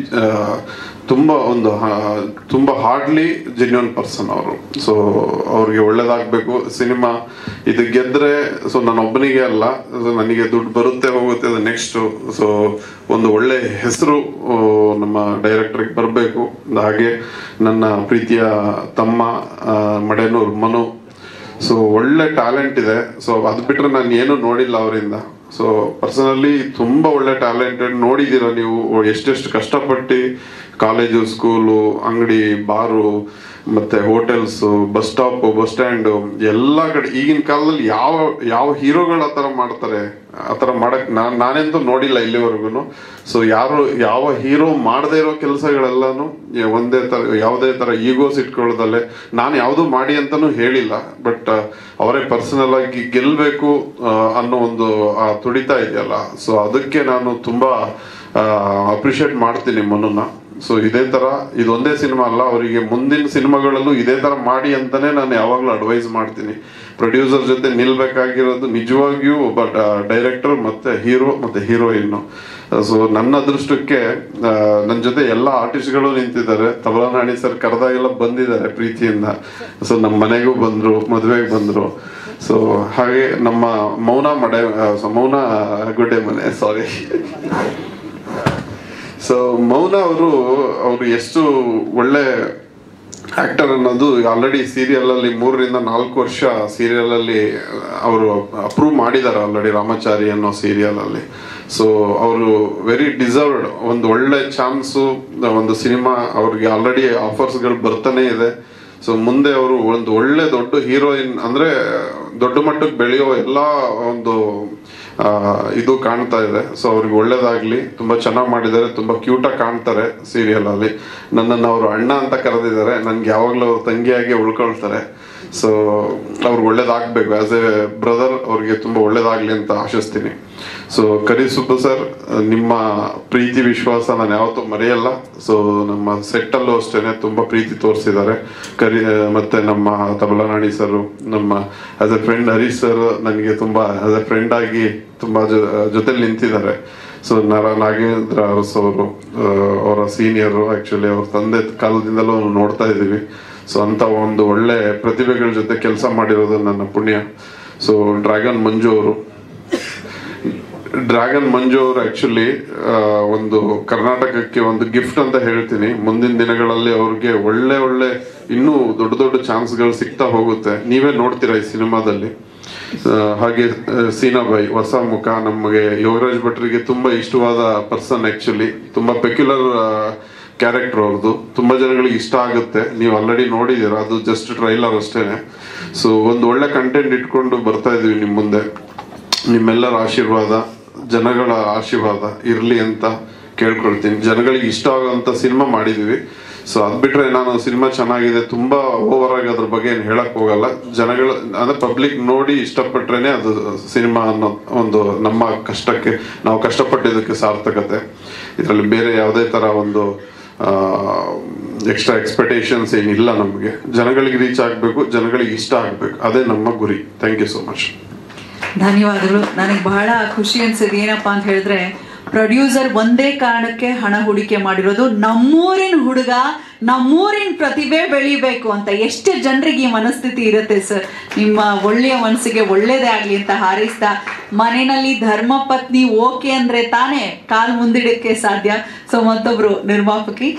ತುಂಬ ಹಾರ್ಡ್ಲಿ ಜೆನ್ಯೂನ್ ಪರ್ಸನ್ ಅವರು. ಸೊ ಅವ್ರಿಗೆ ಒಳ್ಳೇದಾಗಬೇಕು ಸಿನಿಮಾ. ಇದು ಗೆದ್ರೆ ಸೊ ನಾನು ಒಬ್ಬನಿಗೆ ಅಲ್ಲ, ಸೊ ನನಗೆ ದುಡ್ಡು ಬರುತ್ತೆ ಹೋಗುತ್ತೆ, ಅದು ನೆಕ್ಸ್ಟು. ಸೊ ಒಂದು ಒಳ್ಳೆ ಹೆಸರು ನಮ್ಮ ಡೈರೆಕ್ಟರ್ಗೆ ಬರಬೇಕು. ಹಾಗೆ ನನ್ನ ಪ್ರೀತಿಯ ತಮ್ಮ ಮಡೆನೂರು ಮನು. ಸೊ ಒಳ್ಳೆ ಟ್ಯಾಲೆಂಟ್ ಇದೆ. ಸೊ ಅದು ಬಿಟ್ಟರೆ ನಾನು ಏನೂ ನೋಡಿಲ್ಲ ಅವರಿಂದ. ಸೊ ಪರ್ಸನಲಿ ತುಂಬ ಒಳ್ಳೆ ಟ್ಯಾಲೆಂಟೆಡ್. ನೋಡಿದ್ದೀರ ನೀವು ಎಷ್ಟೆಷ್ಟು ಕಷ್ಟಪಟ್ಟು ಕಾಲೇಜು, ಸ್ಕೂಲು, ಅಂಗಡಿ, ಬಾರು, ಮತ್ತು hotels, bus stop, bus stand ಎಲ್ಲ ಕಡೆ ಈಗಿನ ಕಾಲದಲ್ಲಿ ಯಾವ ಹೀರೋಗಳು ಆ ಥರ ಮಾಡ್ತಾರೆ, ಆ ಥರ ಮಾಡೋಕ್ಕೆ ನಾನೆಂತೂ ನೋಡಿಲ್ಲ ಇಲ್ಲಿವರೆಗೂ. ಸೊ ಯಾವ ಹೀರೋ ಮಾಡದೇ ಇರೋ ಕೆಲಸಗಳೆಲ್ಲನೂ ಯಾವುದೇ ಥರ ಈಗೋಸ್ ಇಟ್ಕೊಳ್ಳೋದಲ್ಲೇ, ನಾನು ಯಾವುದೂ ಮಾಡಿ ಅಂತಲೂ ಹೇಳಿಲ್ಲ. ಬಟ್ ಅವರೇ ಪರ್ಸನಲ್ ಆಗಿ ಗೆಲ್ಲಬೇಕು ಅನ್ನೋ ಒಂದು ತುಡಿತಾ ಇದೆಯಲ್ಲ. ಸೊ ಅದಕ್ಕೆ ನಾನು ತುಂಬ ಅಪ್ರಿಷಿಯೇಟ್ ಮಾಡ್ತೀನಿ ಮನನ್ನ. ಸೊ ಇದೇ ಥರ ಇದೊಂದೇ ಸಿನಿಮಾ ಅಲ್ಲ, ಅವರಿಗೆ ಮುಂದಿನ ಸಿನಿಮಾಗಳಲ್ಲೂ ಇದೇ ಥರ ಮಾಡಿ ಅಂತಲೇ ನಾನು ಯಾವಾಗಲೂ ಅಡ್ವೈಸ್ ಮಾಡ್ತೀನಿ. ಪ್ರೊಡ್ಯೂಸರ್ ಜೊತೆ ನಿಲ್ಬೇಕಾಗಿರೋದು ನಿಜವಾಗಿಯೂ ಒಬ್ಬ ಡೈರೆಕ್ಟರ್ ಮತ್ತು ಹೀರೋ ಮತ್ತು ಹೀರೋಯಿನ್ನು. ಸೊ ನನ್ನ ಅದೃಷ್ಟಕ್ಕೆ ನನ್ನ ಜೊತೆ ಎಲ್ಲ ಆರ್ಟಿಸ್ಟ್ಗಳು ನಿಂತಿದ್ದಾರೆ. ತಬಲಾ ನಾಣಿ ಸರ್ ಕರೆದಾಗೆಲ್ಲ ಬಂದಿದ್ದಾರೆ ಪ್ರೀತಿಯಿಂದ. ಸೊ ನಮ್ಮ ಮನೆಗೂ ಬಂದರು, ಮದುವೆಗೆ ಬಂದರು. ಸೊ ಹಾಗೆ ನಮ್ಮ ಮೌನ ಗುಡ್ಡೆ ಮನೆ ಸೊ ಮೌನ ಅವರು ಎಷ್ಟು ಒಳ್ಳೆ ಆಕ್ಟರ್ ಅನ್ನೋದು ಆಲ್ರೆಡಿ ಸೀರಿಯಲಲ್ಲಿ 3 ರಿಂದ 4 ವರ್ಷ ಸೀರಿಯಲಲ್ಲಿ ಅವರು ಅಪ್ರೂವ್ ಮಾಡಿದ್ದಾರೆ ಆಲ್ರೆಡಿ, ರಾಮಚಾರಿ ಅನ್ನೋ ಸೀರಿಯಲಲ್ಲಿ. ಸೊ ಅವರು ವೆರಿ ಡಿಸರ್ವ್ಡ್ ಒಂದು ಒಳ್ಳೆ ಚಾನ್ಸು, ಒಂದು ಸಿನಿಮಾ ಅವ್ರಿಗೆ ಆಲ್ರೆಡಿ ಆಫರ್ಸ್ಗಳು ಬರ್ತಾನೆ ಇದೆ. ಸೊ ಮುಂದೆ ಅವರು ಒಂದು ಒಳ್ಳೆ ದೊಡ್ಡ ಹೀರೋಯಿನ್ ಅಂದರೆ ದೊಡ್ಡ ಮಟ್ಟಕ್ಕೆ ಬೆಳೆಯೋ ಎಲ್ಲ ಒಂದು ಇದು ಕಾಣ್ತಾ ಇದೆ. ಸೊ ಅವ್ರಿಗೆ ಒಳ್ಳೇದಾಗ್ಲಿ. ತುಂಬ ಚೆನ್ನಾಗಿ ಮಾಡಿದ್ದಾರೆ, ತುಂಬ ಕ್ಯೂಟಾಗಿ ಕಾಣ್ತಾರೆ ಸೀರಿಯಲಲ್ಲಿ. ನನ್ನನ್ನು ಅವರು ಅಣ್ಣ ಅಂತ ಕರೆದಿದ್ದಾರೆ, ನನ್ಗೆ ಯಾವಾಗಲೂ ಅವ್ರು ತಂಗಿಯಾಗಿ ಉಳ್ಕೊಳ್ತಾರೆ. ಸೊ ಅವ್ರಿಗೆ ಒಳ್ಳೇದಾಗಬೇಕು, ಆ್ಯಸ್ ಎ ಬ್ರದರ್ ಅವ್ರಿಗೆ ತುಂಬ ಒಳ್ಳೇದಾಗಲಿ ಅಂತ ಆಶಿಸ್ತೀನಿ. ಸೊ ಕರಿಸುಬ್ಬು ಸರ್, ನಿಮ್ಮ ಪ್ರೀತಿ ವಿಶ್ವಾಸ ನಾನು ಯಾವತ್ತೂ ಮರೆಯಲ್ಲ. ಸೊ ನಮ್ಮ ಸೆಟ್ಟಲ್ಲೂ ಅಷ್ಟೇ ತುಂಬ ಪ್ರೀತಿ ತೋರಿಸಿದ್ದಾರೆ. ಮತ್ತು ನಮ್ಮ ತಬಲಾ ನಾಣಿ ಸರು, ನಮ್ಮ as A friend Harish sir ನನಗೆ ತುಂಬ ಆಸ್ ಎ ಫ್ರೆಂಡ್ ಆಗಿ ತುಂಬ ಜೊತೆಲಿ ನಿಂತಿದ್ದಾರೆ. ಸೊ ನಾಗೇಂದ್ರ ಅರಸ್ ಅವರು ಅವರ ಸೀನಿಯರು, ಆ್ಯಕ್ಚುಲಿ ಅವ್ರ ತಂದೆ ಕಾಲದಿಂದಲೂ ನೋಡ್ತಾ ಇದ್ದೀವಿ. ಸೊ ಅಂಥ ಒಂದು ಒಳ್ಳೆ ಪ್ರತಿಭೆಗಳ ಜೊತೆ ಕೆಲಸ ಮಾಡಿರೋದು ನನ್ನ ಪುಣ್ಯ. ಸೊ ಡ್ರ್ಯಾಗನ್ ಮಂಜು ಅವರು ಆ್ಯಕ್ಚುಲಿ ಒಂದು ಕರ್ನಾಟಕಕ್ಕೆ ಒಂದು ಗಿಫ್ಟ್ ಅಂತ ಹೇಳ್ತೀನಿ. ಮುಂದಿನ ದಿನಗಳಲ್ಲಿ ಅವ್ರಿಗೆ ಒಳ್ಳೆ ಇನ್ನೂ ದೊಡ್ಡ ಚಾನ್ಸ್ಗಳು ಸಿಗ್ತಾ ಹೋಗುತ್ತೆ. ನೀವೇ ನೋಡ್ತೀರಾ ಈ ಸಿನಿಮಾದಲ್ಲಿ. ಹಾಗೆ ಸೀನಾಬಾಯಿ ಹೊಸ ಮುಖ, ನಮಗೆ ಯೋಗರಾಜ್ ಭಟ್ರಿಗೆ ತುಂಬ ಇಷ್ಟವಾದ ಪರ್ಸನ್. ಆ್ಯಕ್ಚುಲಿ ತುಂಬ ಪೆಕ್ಯುಲರ್ ಕ್ಯಾರೆಕ್ಟರ್ ಅವ್ರದ್ದು, ತುಂಬ ಜನಗಳಿಗೆ ಇಷ್ಟ ಆಗುತ್ತೆ. ನೀವು ಆಲ್ರೆಡಿ ನೋಡಿದ್ದೀರ, ಅದು ಜಸ್ಟ್ ಟ್ರೈಲರ್ ಅಷ್ಟೇನೆ. ಸೊ ಒಂದು ಒಳ್ಳೆ ಕಂಟೆಂಟ್ ಇಟ್ಕೊಂಡು ಬರ್ತಾ ಇದೀವಿ ನಿಮ್ಮ ಮುಂದೆ. ನಿಮ್ಮೆಲ್ಲರ ಆಶೀರ್ವಾದ, ಜನಗಳ ಆಶೀರ್ವಾದ ಇರಲಿ ಅಂತ ಕೇಳ್ಕೊಳ್ತೀನಿ. ಜನಗಳಿಗೆ ಇಷ್ಟ ಆಗೋಂಥ ಸಿನಿಮಾ ಮಾಡಿದ್ದೀವಿ. ಸೊ ಅದು ಬಿಟ್ಟರೆ ನಾನು ಸಿನಿಮಾ ಚೆನ್ನಾಗಿದೆ, ತುಂಬ ಓವರ್ ಆಗಿ ಅದ್ರ ಬಗ್ಗೆ ಏನು ಹೇಳಕ್ ಹೋಗಲ್ಲ. ಜನಗಳು ಅಂದರೆ ಪಬ್ಲಿಕ್ ನೋಡಿ ಇಷ್ಟಪಟ್ರೇನೆ ಅದು ಸಿನಿಮಾ ಅನ್ನೋ ಒಂದು ನಮ್ಮ ಕಷ್ಟಕ್ಕೆ, ನಾವು ಕಷ್ಟಪಟ್ಟಿದ್ದಕ್ಕೆ ಸಾರ್ಥಕತೆ. ಇದರಲ್ಲಿ ಬೇರೆ ಯಾವುದೇ ಥರ ಒಂದು ಎಕ್ಸ್ಟ್ರಾ ಎಕ್ಸ್ಪೆಕ್ಟೇಷನ್ಸ್ ಏನಿಲ್ಲ. ನಮಗೆ ಜನಗಳಿಗೆ ರೀಚ್ ಆಗಬೇಕು, ಜನಗಳಿಗೆ ಇಷ್ಟ ಆಗಬೇಕು, ಅದೇ ನಮ್ಮ ಗುರಿ. Thank you so much. ಧನ್ಯವಾದಗಳು. ನನಗೆ ಬಹಳ ಖುಷಿ ಅನ್ಸಿದ್ದು ಏನಪ್ಪಾ ಅಂತ ಹೇಳಿದ್ರೆ, ಪ್ರೊಡ್ಯೂಸರ್ ಒಂದೇ ಕಾರಣಕ್ಕೆ ಹಣ ಹೂಡಿಕೆ ಮಾಡಿರೋದು, ನಮ್ಮೂರಿನ ಹುಡುಗ, ನಮ್ಮೂರಿನ ಪ್ರತಿಭೆ ಬೆಳಿಬೇಕು ಅಂತ. ಎಷ್ಟು ಜನರಿಗೆ ಈ ಮನಸ್ಥಿತಿ ಇರುತ್ತೆ ಸರ್. ನಿಮ್ಮ ಒಳ್ಳೆಯ ಮನಸ್ಸಿಗೆ ಒಳ್ಳೇದೇ ಆಗಲಿ ಅಂತ ಹಾರೈಸ್ತಾ, ಮನೆಯಲ್ಲಿ ಧರ್ಮಪತ್ನಿ ಓಕೆ ಅಂದರೆ ತಾನೇ ಕಾಲು ಮುಂದಿಡಕ್ಕೆ ಸಾಧ್ಯ. ಸೊ ಮತ್ತೊಬ್ಬರು ನಿರ್ಮಾಪಕಿ,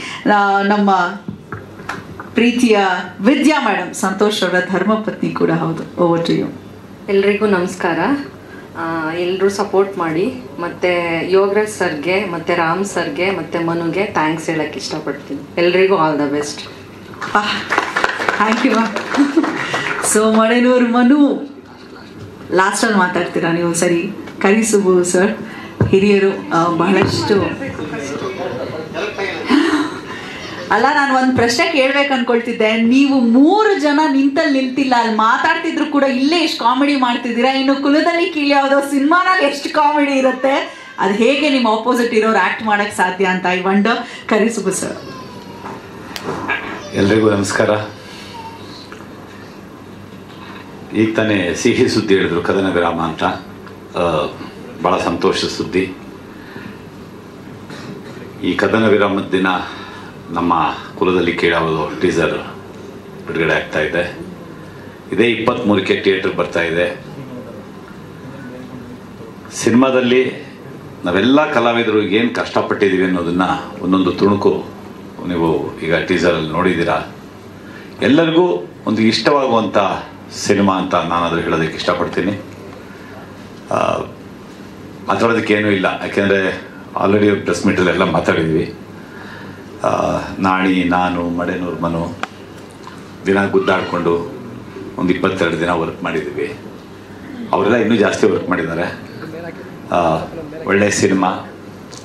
ನಮ್ಮ ಪ್ರೀತಿಯ ವಿದ್ಯಾ ಮೇಡಮ್, ಸಂತೋಷ್ ಅವರ ಧರ್ಮಪತ್ನಿ ಕೂಡ ಹೌದು. Over to you. ಎಲ್ರಿಗೂ ನಮಸ್ಕಾರ. ಎಲ್ಲರೂ ಸಪೋರ್ಟ್ ಮಾಡಿ. ಮತ್ತು ಯೋಗರಾಜ್ ಸರ್ಗೆ ಮತ್ತು ರಾಮ್ ಸರ್ಗೆ ಮತ್ತು ಮನುಗೆ ಥ್ಯಾಂಕ್ಸ್ ಹೇಳೋಕ್ಕೆ ಇಷ್ಟಪಡ್ತೀನಿ. ಎಲ್ರಿಗೂ all the best. Thank you. So Malenuru Manu, ಲಾಸ್ಟಲ್ಲಿ ಮಾತಾಡ್ತೀರಾ ನೀವು? ಸರಿ, ಕರಿಸುಬು ಸರ್, ಹಿರಿಯರು, ಬಹಳಷ್ಟು ಅಲ್ಲ. ನಾನು ಒಂದು ಪ್ರಶ್ನೆ ಕೇಳ್ಬೇಕು ಅನ್ಕೊಳ್ತಿದ್ದೆ. ನೀವು 3 ಜನ ನಿಂತಿಲ್ಲ, ಅಲ್ಲಿ ಮಾತಾಡ್ತಿದ್ರು ಕೂಡ ಇಲ್ಲೇ ಎಷ್ಟು ಕಾಮಿಡಿ ಮಾಡ್ತಿದ್ದೀರಾ. ಇನ್ನು ಕುಲದಲ್ಲಿ ಕೀಳಿ ಯಾವುದೋ ಸಿನಿಮಾನಲ್ಲಿ ಎಷ್ಟು ಕಾಮಿಡಿ ಇರುತ್ತೆ, ಅದು ಹೇಗೆ ನಿಮ್ಮ ಆಪೋಸಿಟ್ ಇರೋರು ಆ್ಯಕ್ಟ್ ಮಾಡೋಕ್ಕೆ ಸಾಧ್ಯ ಅಂತ ಐ ವಂಡರ್. ಕರಿಸುಬು ಸರ್. ಎಲ್ರಿಗೂ ನಮಸ್ಕಾರ. ಈಗ ತಾನೇ ಸಿಹಿ ಸುದ್ದಿ ಹೇಳಿದ್ರು, ಕದನ ವಿರಾಮ ಅಂತ. ಭಾಳ ಸಂತೋಷದ ಸುದ್ದಿ. ಈ ಕದನ ವಿರಾಮದ ದಿನ ನಮ್ಮ ಕುಲದಲ್ಲಿ ಕೀಳಾವುದು ಟೀಸರ್ ಬಿಡುಗಡೆ ಆಗ್ತಾ ಇದೆ. ಇದೇ 23ಕ್ಕೆ ಥಿಯೇಟ್ರಿಗೆ ಬರ್ತಾ ಇದೆ. ಸಿನಿಮಾದಲ್ಲಿ ನಾವೆಲ್ಲ ಕಲಾವಿದರು ಏನು ಕಷ್ಟಪಟ್ಟಿದ್ದೀವಿ ಅನ್ನೋದನ್ನು ಒಂದೊಂದು ತುಣುಕು ನೀವು ಈಗ ಟೀಸರಲ್ಲಿ ನೋಡಿದ್ದೀರಾ. ಎಲ್ಲರಿಗೂ ಒಂದು ಇಷ್ಟವಾಗುವಂಥ ಸಿನಿಮಾ ಅಂತ ನಾನಾದರೂ ಹೇಳೋದಕ್ಕೆ ಇಷ್ಟಪಡ್ತೀನಿ. ಮಾತಾಡೋದಕ್ಕೇನೂ ಇಲ್ಲ, ಯಾಕೆಂದರೆ ಆಲ್ರೆಡಿ ಪ್ರೆಸ್ ಮೀಟಲ್ಲೆಲ್ಲ ಮಾತಾಡಿದ್ವಿ. ನಾಣಿ, ನಾನು, ಮಳೆನೂರು ಮನು ದಿನ ಗುದ್ದಾಡಿಕೊಂಡು ಒಂದು 22 ದಿನ ವರ್ಕ್ ಮಾಡಿದ್ದೀವಿ. ಅವರೆಲ್ಲ ಇನ್ನೂ ಜಾಸ್ತಿ ವರ್ಕ್ ಮಾಡಿದ್ದಾರೆ. ಒಳ್ಳೆಯ ಸಿನಿಮಾ,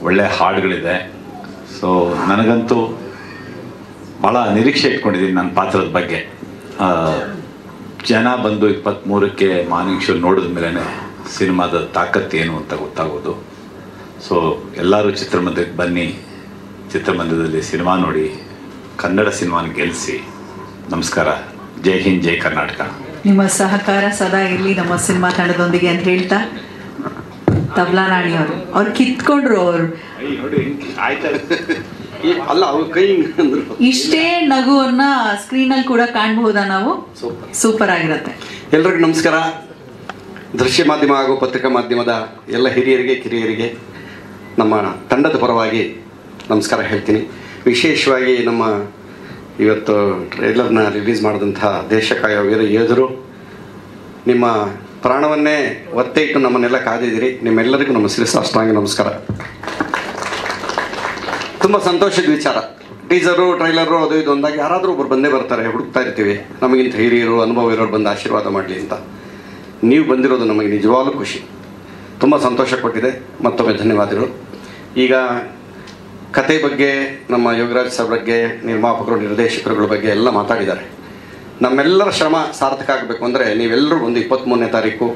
ಒಳ್ಳೆಯ ಹಾಡುಗಳಿದೆ. ಸೊ ನನಗಂತೂ ಭಾಳ ನಿರೀಕ್ಷೆ ಇಟ್ಕೊಂಡಿದ್ದೀನಿ ನನ್ನ ಪಾತ್ರದ ಬಗ್ಗೆ. ಜನ ಬಂದು 23ಕ್ಕೆ ಮಾರ್ನಿಂಗ್ ಶೋ ನೋಡಿದ ಮೇಲೆ ಸಿನಿಮಾದ ತಾಕತ್ತು ಏನು ಅಂತ ಗೊತ್ತಾಗೋದು. ಸೊ ಎಲ್ಲರೂ ಚಿತ್ರಮಂದಿರಕ್ಕೆ ಬನ್ನಿ, ಚಿತ್ರಮಂದಿರದಲ್ಲಿ ಸಿನಿಮಾ ನೋಡಿ ಕನ್ನಡ ಸಿನಿಮಾನ ಗೆಲ್ಲಿಸಿ. ನಮಸ್ಕಾರ. ಜೈ ಹಿಂದ್, ಜೈ ಕರ್ನಾಟಕ. ನಿಮ್ಮ ಸಹಕಾರ ಸದಾ ಇರಲಿ ನಮ್ಮ ಸಿನಿಮಾ ತಂಡದೊಂದಿಗೆ ಅಂತ ಹೇಳ್ತಾ, ತಬ್ಲಾ ನಾಣಿ ಅವ್ರು ಕಿತ್ಕೊಂಡ್ರು. ಅವರು ಇಷ್ಟೇ ನಗುವನ್ನ ಸ್ಕ್ರೀನಲ್ಲಿ ಕೂಡ ಕಾಣಬಹುದಾ ನಾವು? ಸೂಪರ್ ಆಗಿರುತ್ತೆ. ಎಲ್ರಿಗೂ ನಮಸ್ಕಾರ. ದೃಶ್ಯ ಮಾಧ್ಯಮ ಹಾಗೂ ಪತ್ರಿಕಾ ಮಾಧ್ಯಮದ ಎಲ್ಲ ಹಿರಿಯರಿಗೆ ಕಿರಿಯರಿಗೆ ನಮ್ಮ ತಂಡದ ಪರವಾಗಿ ನಮಸ್ಕಾರ ಹೇಳ್ತೀನಿ. ವಿಶೇಷವಾಗಿ ನಮ್ಮ ಇವತ್ತು ಟ್ರೈಲರ್ನ ರಿಲೀಸ್ ಮಾಡಿದಂಥ ದೇಶ ಕಾಯೋ ವೀರ ಯೋಧರು, ನಿಮ್ಮ ಪ್ರಾಣವನ್ನೇ ಒತ್ತೆ ಇಟ್ಟು ನಮ್ಮನ್ನೆಲ್ಲ ಕಾದಿದ್ದೀರಿ. ನಿಮ್ಮೆಲ್ಲರಿಗೂ ನಮ್ಮ ಶಿರಸಾಷ್ಟಾಂಗ ನಮಸ್ಕಾರ. ತುಂಬ ಸಂತೋಷದ ವಿಚಾರ. ಟೀಸರು ಟ್ರೈಲರು ಅದು ಇದು ಅಂದಾಗ ಯಾರಾದರೂ ಒಬ್ಬರು ಬಂದೇ ಬರ್ತಾರೆ, ಹುಡುಕ್ತಾ ಇರ್ತೀವಿ ನಮಗಿಂತ ಹಿರಿಯರು ಅನುಭವ ಇರೋರು ಬಂದು ಆಶೀರ್ವಾದ ಮಾಡಲಿ ಅಂತ. ನೀವು ಬಂದಿರೋದು ನಮಗೆ ನಿಜವಾಗ್ಲೂ ಖುಷಿ, ತುಂಬ ಸಂತೋಷ ಕೊಟ್ಟಿದೆ. ಮತ್ತೊಮ್ಮೆ ಧನ್ಯವಾದಗಳು. ಈಗ ಕತೆ ಬಗ್ಗೆ ನಮ್ಮ ಯೋಗರಾಜ್ ಸರ್ ಬಗ್ಗೆ, ನಿರ್ಮಾಪಕರು ನಿರ್ದೇಶಕರುಗಳ ಬಗ್ಗೆ ಎಲ್ಲ ಮಾತಾಡಿದ್ದಾರೆ. ನಮ್ಮೆಲ್ಲರ ಶ್ರಮ ಸಾರ್ಥಕ ಆಗಬೇಕು ಅಂದರೆ ನೀವೆಲ್ಲರೂ ಒಂದು 23ನೇ ತಾರೀಕು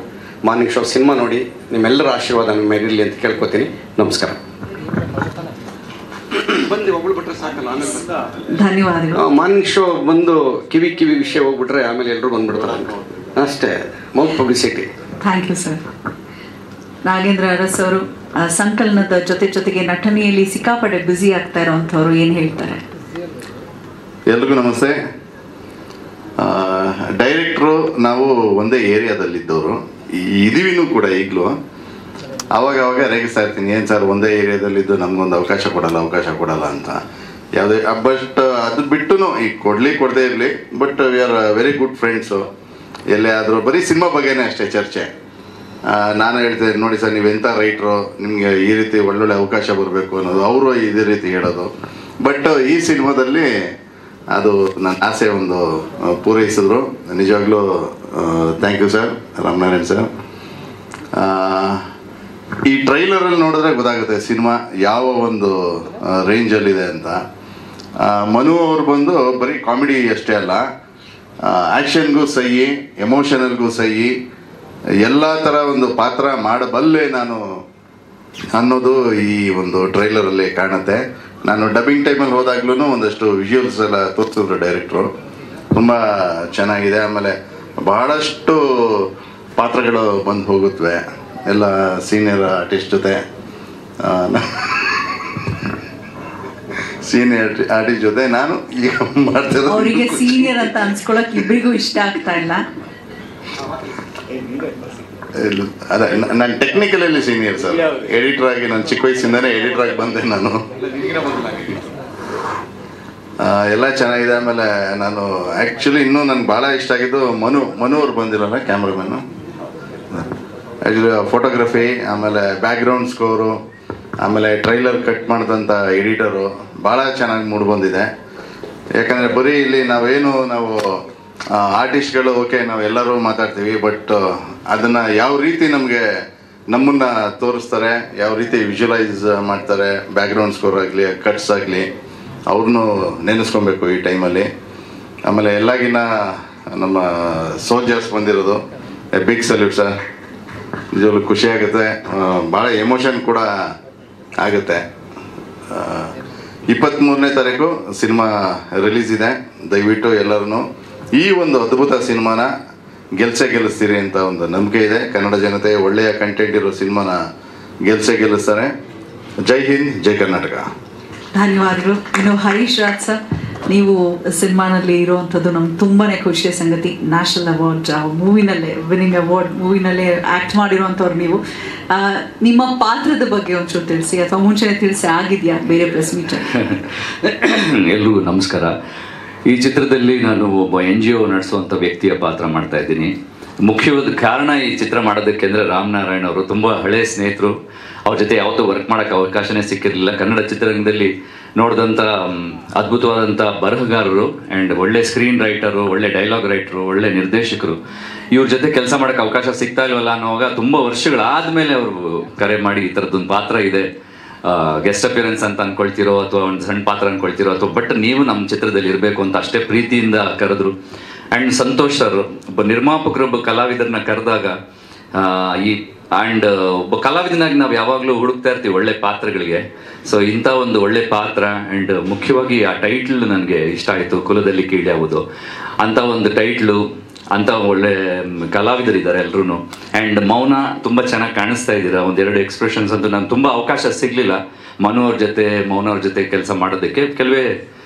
ಮಾರ್ನಿಂಗ್ ಶೋ ಸಿನಿಮಾ ನೋಡಿ ನಿಮ್ಮೆಲ್ಲರ ಆಶೀರ್ವಾದ ನಿಮ್ಮ ಮೇಲೆ ಇರಲಿ ಅಂತ ಕೇಳ್ಕೊತೀನಿ. ನಮಸ್ಕಾರ. ಬಂದು ಹೋಗ್ಬಿಟ್ರೆ ಸಾಕಲ್ಲ, ಆಮೇಲೆ ಧನ್ಯವಾದಗಳು. ಮಾರ್ನಿಂಗ್ ಶೋ ಬಂದು ಕಿವಿ ವಿಷಯ ಹೋಗ್ಬಿಟ್ರೆ ಆಮೇಲೆ ಎಲ್ಲರೂ ಬಂದ್ಬಿಡ್ತಾರೆ ಅಷ್ಟೇ. Mouth publicity. Thank you sir. Nagendra Aras ಅವರು ಸಂಕಲನದ ಜೊತೆಗೆ ನಟನೆಯಲ್ಲಿ ಸಿಕ್ಕಾಪಟ್ಟೆ ಬ್ಯುಸಿ ಆಗ್ತಾ ಇರೋವಂಥವ್ರು, ಏನು ಹೇಳ್ತಾರೆ? ಎಲ್ರಿಗೂ ನಮಸ್ತೆ. ಡೈರೆಕ್ಟ್ರು ನಾವು ಒಂದೇ ಏರಿಯಾದಲ್ಲಿದ್ದವರು ಇದೀವಿನೂ ಕೂಡ. ಈಗಲೂ ಅವಾಗ ರೇಗಿಸ್ತಾ ಇರ್ತೀನಿ, ಏನು ಸರ್ ಒಂದೇ ಏರಿಯಾದಲ್ಲಿದ್ದು ನಮಗೊಂದು ಅವಕಾಶ ಕೊಡಲ್ಲ ಅಂತ. ಯಾವುದೇ ಬಟ್ ಅದು ಬಿಟ್ಟು ಈಗ ಕೊಡದೇ ಇರಲಿ, but we are very good friends. ಎಲ್ಲೇ ಆದರೂ ಬರೀ ಸಿನಿಮಾ ಬಗ್ಗೆನೇ ಅಷ್ಟೇ ಚರ್ಚೆ. ನಾನು ಹೇಳ್ತೇನೆ, ನೋಡಿ ಸರ್ ನೀವೆಂಥ ರೈಟ್ರು, ನಿಮಗೆ ಈ ರೀತಿ ಒಳ್ಳೊಳ್ಳೆ ಅವಕಾಶ ಬರಬೇಕು ಅನ್ನೋದು, ಅವರು ಇದೇ ರೀತಿ ಹೇಳೋದು. ಬಟ್ ಈ ಸಿನಿಮಾದಲ್ಲಿ ಅದು ನನ್ನ ಆಸೆ ಒಂದು ಪೂರೈಸಿದ್ರು. ನಿಜವಾಗ್ಲೂ thank you sir, Ramnarayan sir. ಈ ಟ್ರೈಲರಲ್ಲಿ ನೋಡಿದ್ರೆ ಗೊತ್ತಾಗುತ್ತೆ ಸಿನಿಮಾ ಯಾವ ಒಂದು ರೇಂಜಲ್ಲಿದೆ ಅಂತ. ಮನು ಅವ್ರು ಬಂದು ಬರೀ ಕಾಮಿಡಿ ಅಷ್ಟೇ ಅಲ್ಲ, ಆ್ಯಕ್ಷನ್ಗೂ ಸಹಿ, ಎಮೋಷನಲ್ಗೂ ಸಹಿ, ಎಲ್ಲ ಥರ ಒಂದು ಪಾತ್ರ ಮಾಡಬಲ್ಲೆ ನಾನು ಅನ್ನೋದು ಈ ಒಂದು ಟ್ರೈಲರಲ್ಲಿ ಕಾಣುತ್ತೆ. ನಾನು ಡಬ್ಬಿಂಗ್ ಟೈಮಲ್ಲಿ ಹೋದಾಗ್ಲೂ ಒಂದಷ್ಟು ವಿಜುವಲ್ಸ್ ಎಲ್ಲ ತೋರಿಸಿದ್ರು ಡೈರೆಕ್ಟ್ರು, ತುಂಬ ಚೆನ್ನಾಗಿದೆ. ಆಮೇಲೆ ಬಹಳಷ್ಟು ಪಾತ್ರಗಳು ಬಂದು ಹೋಗುತ್ತವೆ ಎಲ್ಲ ಸೀನಿಯರ್ ಆರ್ಟಿಸ್ಟ್ ಜೊತೆ. ಸೀನಿಯರ್ ಆರ್ಟಿಸ್ಟ್ ಜೊತೆ ನಾನು ಈಗ ಮಾಡ್ತಿರೋದು. ಅವರಿಗೆ ಸೀನಿಯರ್ ಅಂತ ಅನ್ಸ್ಕೊಳಕ್ ಇಬ್ಬರಿಗೂ ಇಷ್ಟ ಆಗ್ತಾ ಇಲ್ಲ. ಅದ ನಾನು ಟೆಕ್ನಿಕಲಲ್ಲಿ ಸೀನಿಯರ್ ಸರ್, ಎಡಿಟರ್ ಆಗಿ ನಾನು ಚಿಕ್ಕ ವಯಸ್ಸಿಂದಾನೇ ಎಡಿಟರ್ ಆಗಿ ಬಂದೆ ನಾನು. ಎಲ್ಲ ಚೆನ್ನಾಗಿದೆ. ಆಮೇಲೆ ನಾನು ಆ್ಯಕ್ಚುಲಿ ಇನ್ನೂ ನನಗೆ ಭಾಳ ಇಷ್ಟ ಆಗಿದ್ದು ಮನು ಅವ್ರು ಬಂದಿರಲ್ಲ, ಕ್ಯಾಮ್ರಾಮನ್ನು, ಆ್ಯಕ್ಚುಲಿ ಫೋಟೋಗ್ರಫಿ, ಆಮೇಲೆ ಬ್ಯಾಕ್ಗ್ರೌಂಡ್ ಸ್ಕೋರು, ಆಮೇಲೆ ಟ್ರೈಲರ್ ಕಟ್ ಮಾಡಿದಂಥ ಎಡಿಟರು ಭಾಳ ಚೆನ್ನಾಗಿ ಮೂಡಿಬಂದಿದೆ. ಯಾಕಂದರೆ ಬರೀ ಇಲ್ಲಿ ನಾವು ಆರ್ಟಿಸ್ಟ್ಗಳು ಓಕೆ ನಾವು ಎಲ್ಲರೂ ಮಾತಾಡ್ತೀವಿ, ಬಟ್ ಅದನ್ನು ಯಾವ ರೀತಿ ನಮ್ಮನ್ನು ತೋರಿಸ್ತಾರೆ, ಯಾವ ರೀತಿ ವಿಜುವಲೈಸ್ ಮಾಡ್ತಾರೆ, ಬ್ಯಾಕ್ಗ್ರೌಂಡ್ ಸ್ಕೋರ್ ಆಗಲಿ ಕಟ್ಸ್ ಆಗಲಿ ಅವ್ರನ್ನೂ ನೆನೆಸ್ಕೊಬೇಕು ಈ ಟೈಮಲ್ಲಿ. ಆಮೇಲೆ ಎಲ್ಲಾಗಿನ ನಮ್ಮ ಸೋಲ್ಜರ್ಸ್ ಬಂದಿರೋದು ಬಿಗ್ ಸಲ್ಯೂಟ್ ಸರ್. ನಿಜವಾಗ್ಲೂ ಖುಷಿ ಆಗುತ್ತೆ, ಭಾಳ ಎಮೋಷನ್ ಕೂಡ ಆಗುತ್ತೆ. 23ನೇ ತಾರೀಕು ಸಿನಿಮಾ ರಿಲೀಸ್ ಇದೆ. ದಯವಿಟ್ಟು ಎಲ್ಲರೂ ಈ ಒಂದು ಅದ್ಭುತ ಸಿನಿಮಾನ ಗೆಲ್ಲಿಸ್ತೀರಿ ಅಂತ ಒಂದು ನಂಬಿಕೆ ಇದೆ. ಕನ್ನಡ ಜನತೆ ಒಳ್ಳೆಯ ಕಂಟೆಂಟ್ ಇರೋ ಸಿನಿಮಾನ ಗೆಲ್ಲಿಸ್ತಾರೆ. ಜೈ ಹಿಂದ್, ಜೈ ಕರ್ನಾಟಕ. ಧನ್ಯವಾದಗಳು. ಇನ್ನು ಹರೀಶ್ ರಾಜ್ ಸರ್, ನೀವು ಸಿನಿಮಾನಲ್ಲಿ ಇರುವಂಥದ್ದು ನಮ್ಗೆ ತುಂಬಾ ಖುಷಿಯ ಸಂಗತಿ. ನ್ಯಾಷನಲ್ ಅವಾರ್ಡ್ ಮೂವಿನಲ್ಲೇ, ವಿನ್ನಿಂಗ್ ಅವಾರ್ಡ್ ಮೂವಿನಲ್ಲೇ ಆ್ಯಕ್ಟ್ ಮಾಡಿರುವಂಥವ್ರು ನೀವು. ನಿಮ್ಮ ಪಾತ್ರದ ಬಗ್ಗೆ ಒಂಚೂರು ತಿಳಿಸಿ, ಅಥವಾ ಮುಂಚೆನೇ ತಿಳಿಸಿ ಆಗಿದೆಯಾ ಬೇರೆ ಪ್ರೆಸ್ ಮೀಟ್? ಎಲ್ರಿಗೂ ನಮಸ್ಕಾರ. ಈ ಚಿತ್ರದಲ್ಲಿ ನಾನು ಒಬ್ಬ NGO ನಡೆಸುವಂಥ ವ್ಯಕ್ತಿಯ ಪಾತ್ರ ಮಾಡ್ತಾ ಇದ್ದೀನಿ. ಮುಖ್ಯವಾದ ಕಾರಣ ಈ ಚಿತ್ರ ಮಾಡೋದಕ್ಕೆ ಅಂದರೆ ರಾಮನಾರಾಯಣ್ ಅವರು ತುಂಬ ಹಳೆಯ ಸ್ನೇಹಿತರು. ಅವ್ರ ಜೊತೆ ಯಾವತ್ತೂ ವರ್ಕ್ ಮಾಡೋಕ್ಕೆ ಅವಕಾಶನೇ ಸಿಕ್ಕಿರಲಿಲ್ಲ. ಕನ್ನಡ ಚಿತ್ರರಂಗದಲ್ಲಿ ನೋಡಿದಂಥ ಅದ್ಭುತವಾದಂಥ ಬರಹಗಾರರು ಆ್ಯಂಡ್ ಒಳ್ಳೆ ಸ್ಕ್ರೀನ್ ರೈಟರು, ಒಳ್ಳೆ ಡೈಲಾಗ್ ರೈಟರು, ಒಳ್ಳೆ ನಿರ್ದೇಶಕರು. ಇವ್ರ ಜೊತೆ ಕೆಲಸ ಮಾಡೋಕ್ಕೆ ಅವಕಾಶ ಸಿಗ್ತಾ ಇಲ್ವಲ್ಲ ಅನ್ನೋವಾಗ ತುಂಬ ವರ್ಷಗಳಾದಮೇಲೆ ಅವರು ಕರೆ ಮಾಡಿ ಈ ಥರದ್ದೊಂದು ಪಾತ್ರ ಇದೆ, ಗೆಸ್ಟ್ ಅಪಿಯರೆನ್ಸ್ ಅಂತ ಅಂದ್ಕೊಳ್ತಿರೋ ಅಥವಾ ಒಂದು ಸಣ್ಣ ಪಾತ್ರ ಅಂದ್ಕೊಳ್ತಿರೋ ಅಥವಾ ಬಟ್ ನೀವು ನಮ್ಮ ಚಿತ್ರದಲ್ಲಿ ಇರಬೇಕು ಅಂತ ಅಷ್ಟೇ ಪ್ರೀತಿಯಿಂದ ಕರೆದ್ರು. ಆ್ಯಂಡ್ ಸಂತೋಷ್ ಸರ್ ಒಬ್ಬ ನಿರ್ಮಾಪಕರೊಬ್ಬ ಕಲಾವಿದರನ್ನ ಕರೆದಾಗ ಈ ಆ್ಯಂಡ್ ಒಬ್ಬ ಕಲಾವಿದನಾಗಿ ನಾವು ಯಾವಾಗಲೂ ಹುಡುಕ್ತಾ ಇರ್ತೀವಿ ಒಳ್ಳೆ ಪಾತ್ರಗಳಿಗೆ. ಸೊ ಇಂಥ ಒಂದು ಒಳ್ಳೆ ಪಾತ್ರ ಆ್ಯಂಡ್ ಮುಖ್ಯವಾಗಿ ಆ ಟೈಟ್ಲ್ ನನಗೆ ಇಷ್ಟ ಆಯಿತು, ಕುಲದಲ್ಲಿ ಕೀಳ್ಯಾವುದು ಅಂತ ಒಂದು ಟೈಟ್ಲು. ಅಂತ ಒಳ್ಳೆ ಕಲಾವಿದರಿದ್ದಾರೆ ಎಲ್ಲರೂ. ಆ್ಯಂಡ್ ಮೌನ ತುಂಬ ಚೆನ್ನಾಗಿ ಕಾಣಿಸ್ತಾ ಇದ್ದೀರಾ. ಒಂದೆರಡು ಎಕ್ಸ್ಪ್ರೆಷನ್ಸ್ ಅಂತೂ ನಂಗೆ ತುಂಬ ಅವಕಾಶ ಸಿಗಲಿಲ್ಲ ಮೌನ ಅವ್ರ ಜೊತೆ ಕೆಲಸ ಮಾಡೋದಕ್ಕೆ. ಕೆಲವೇ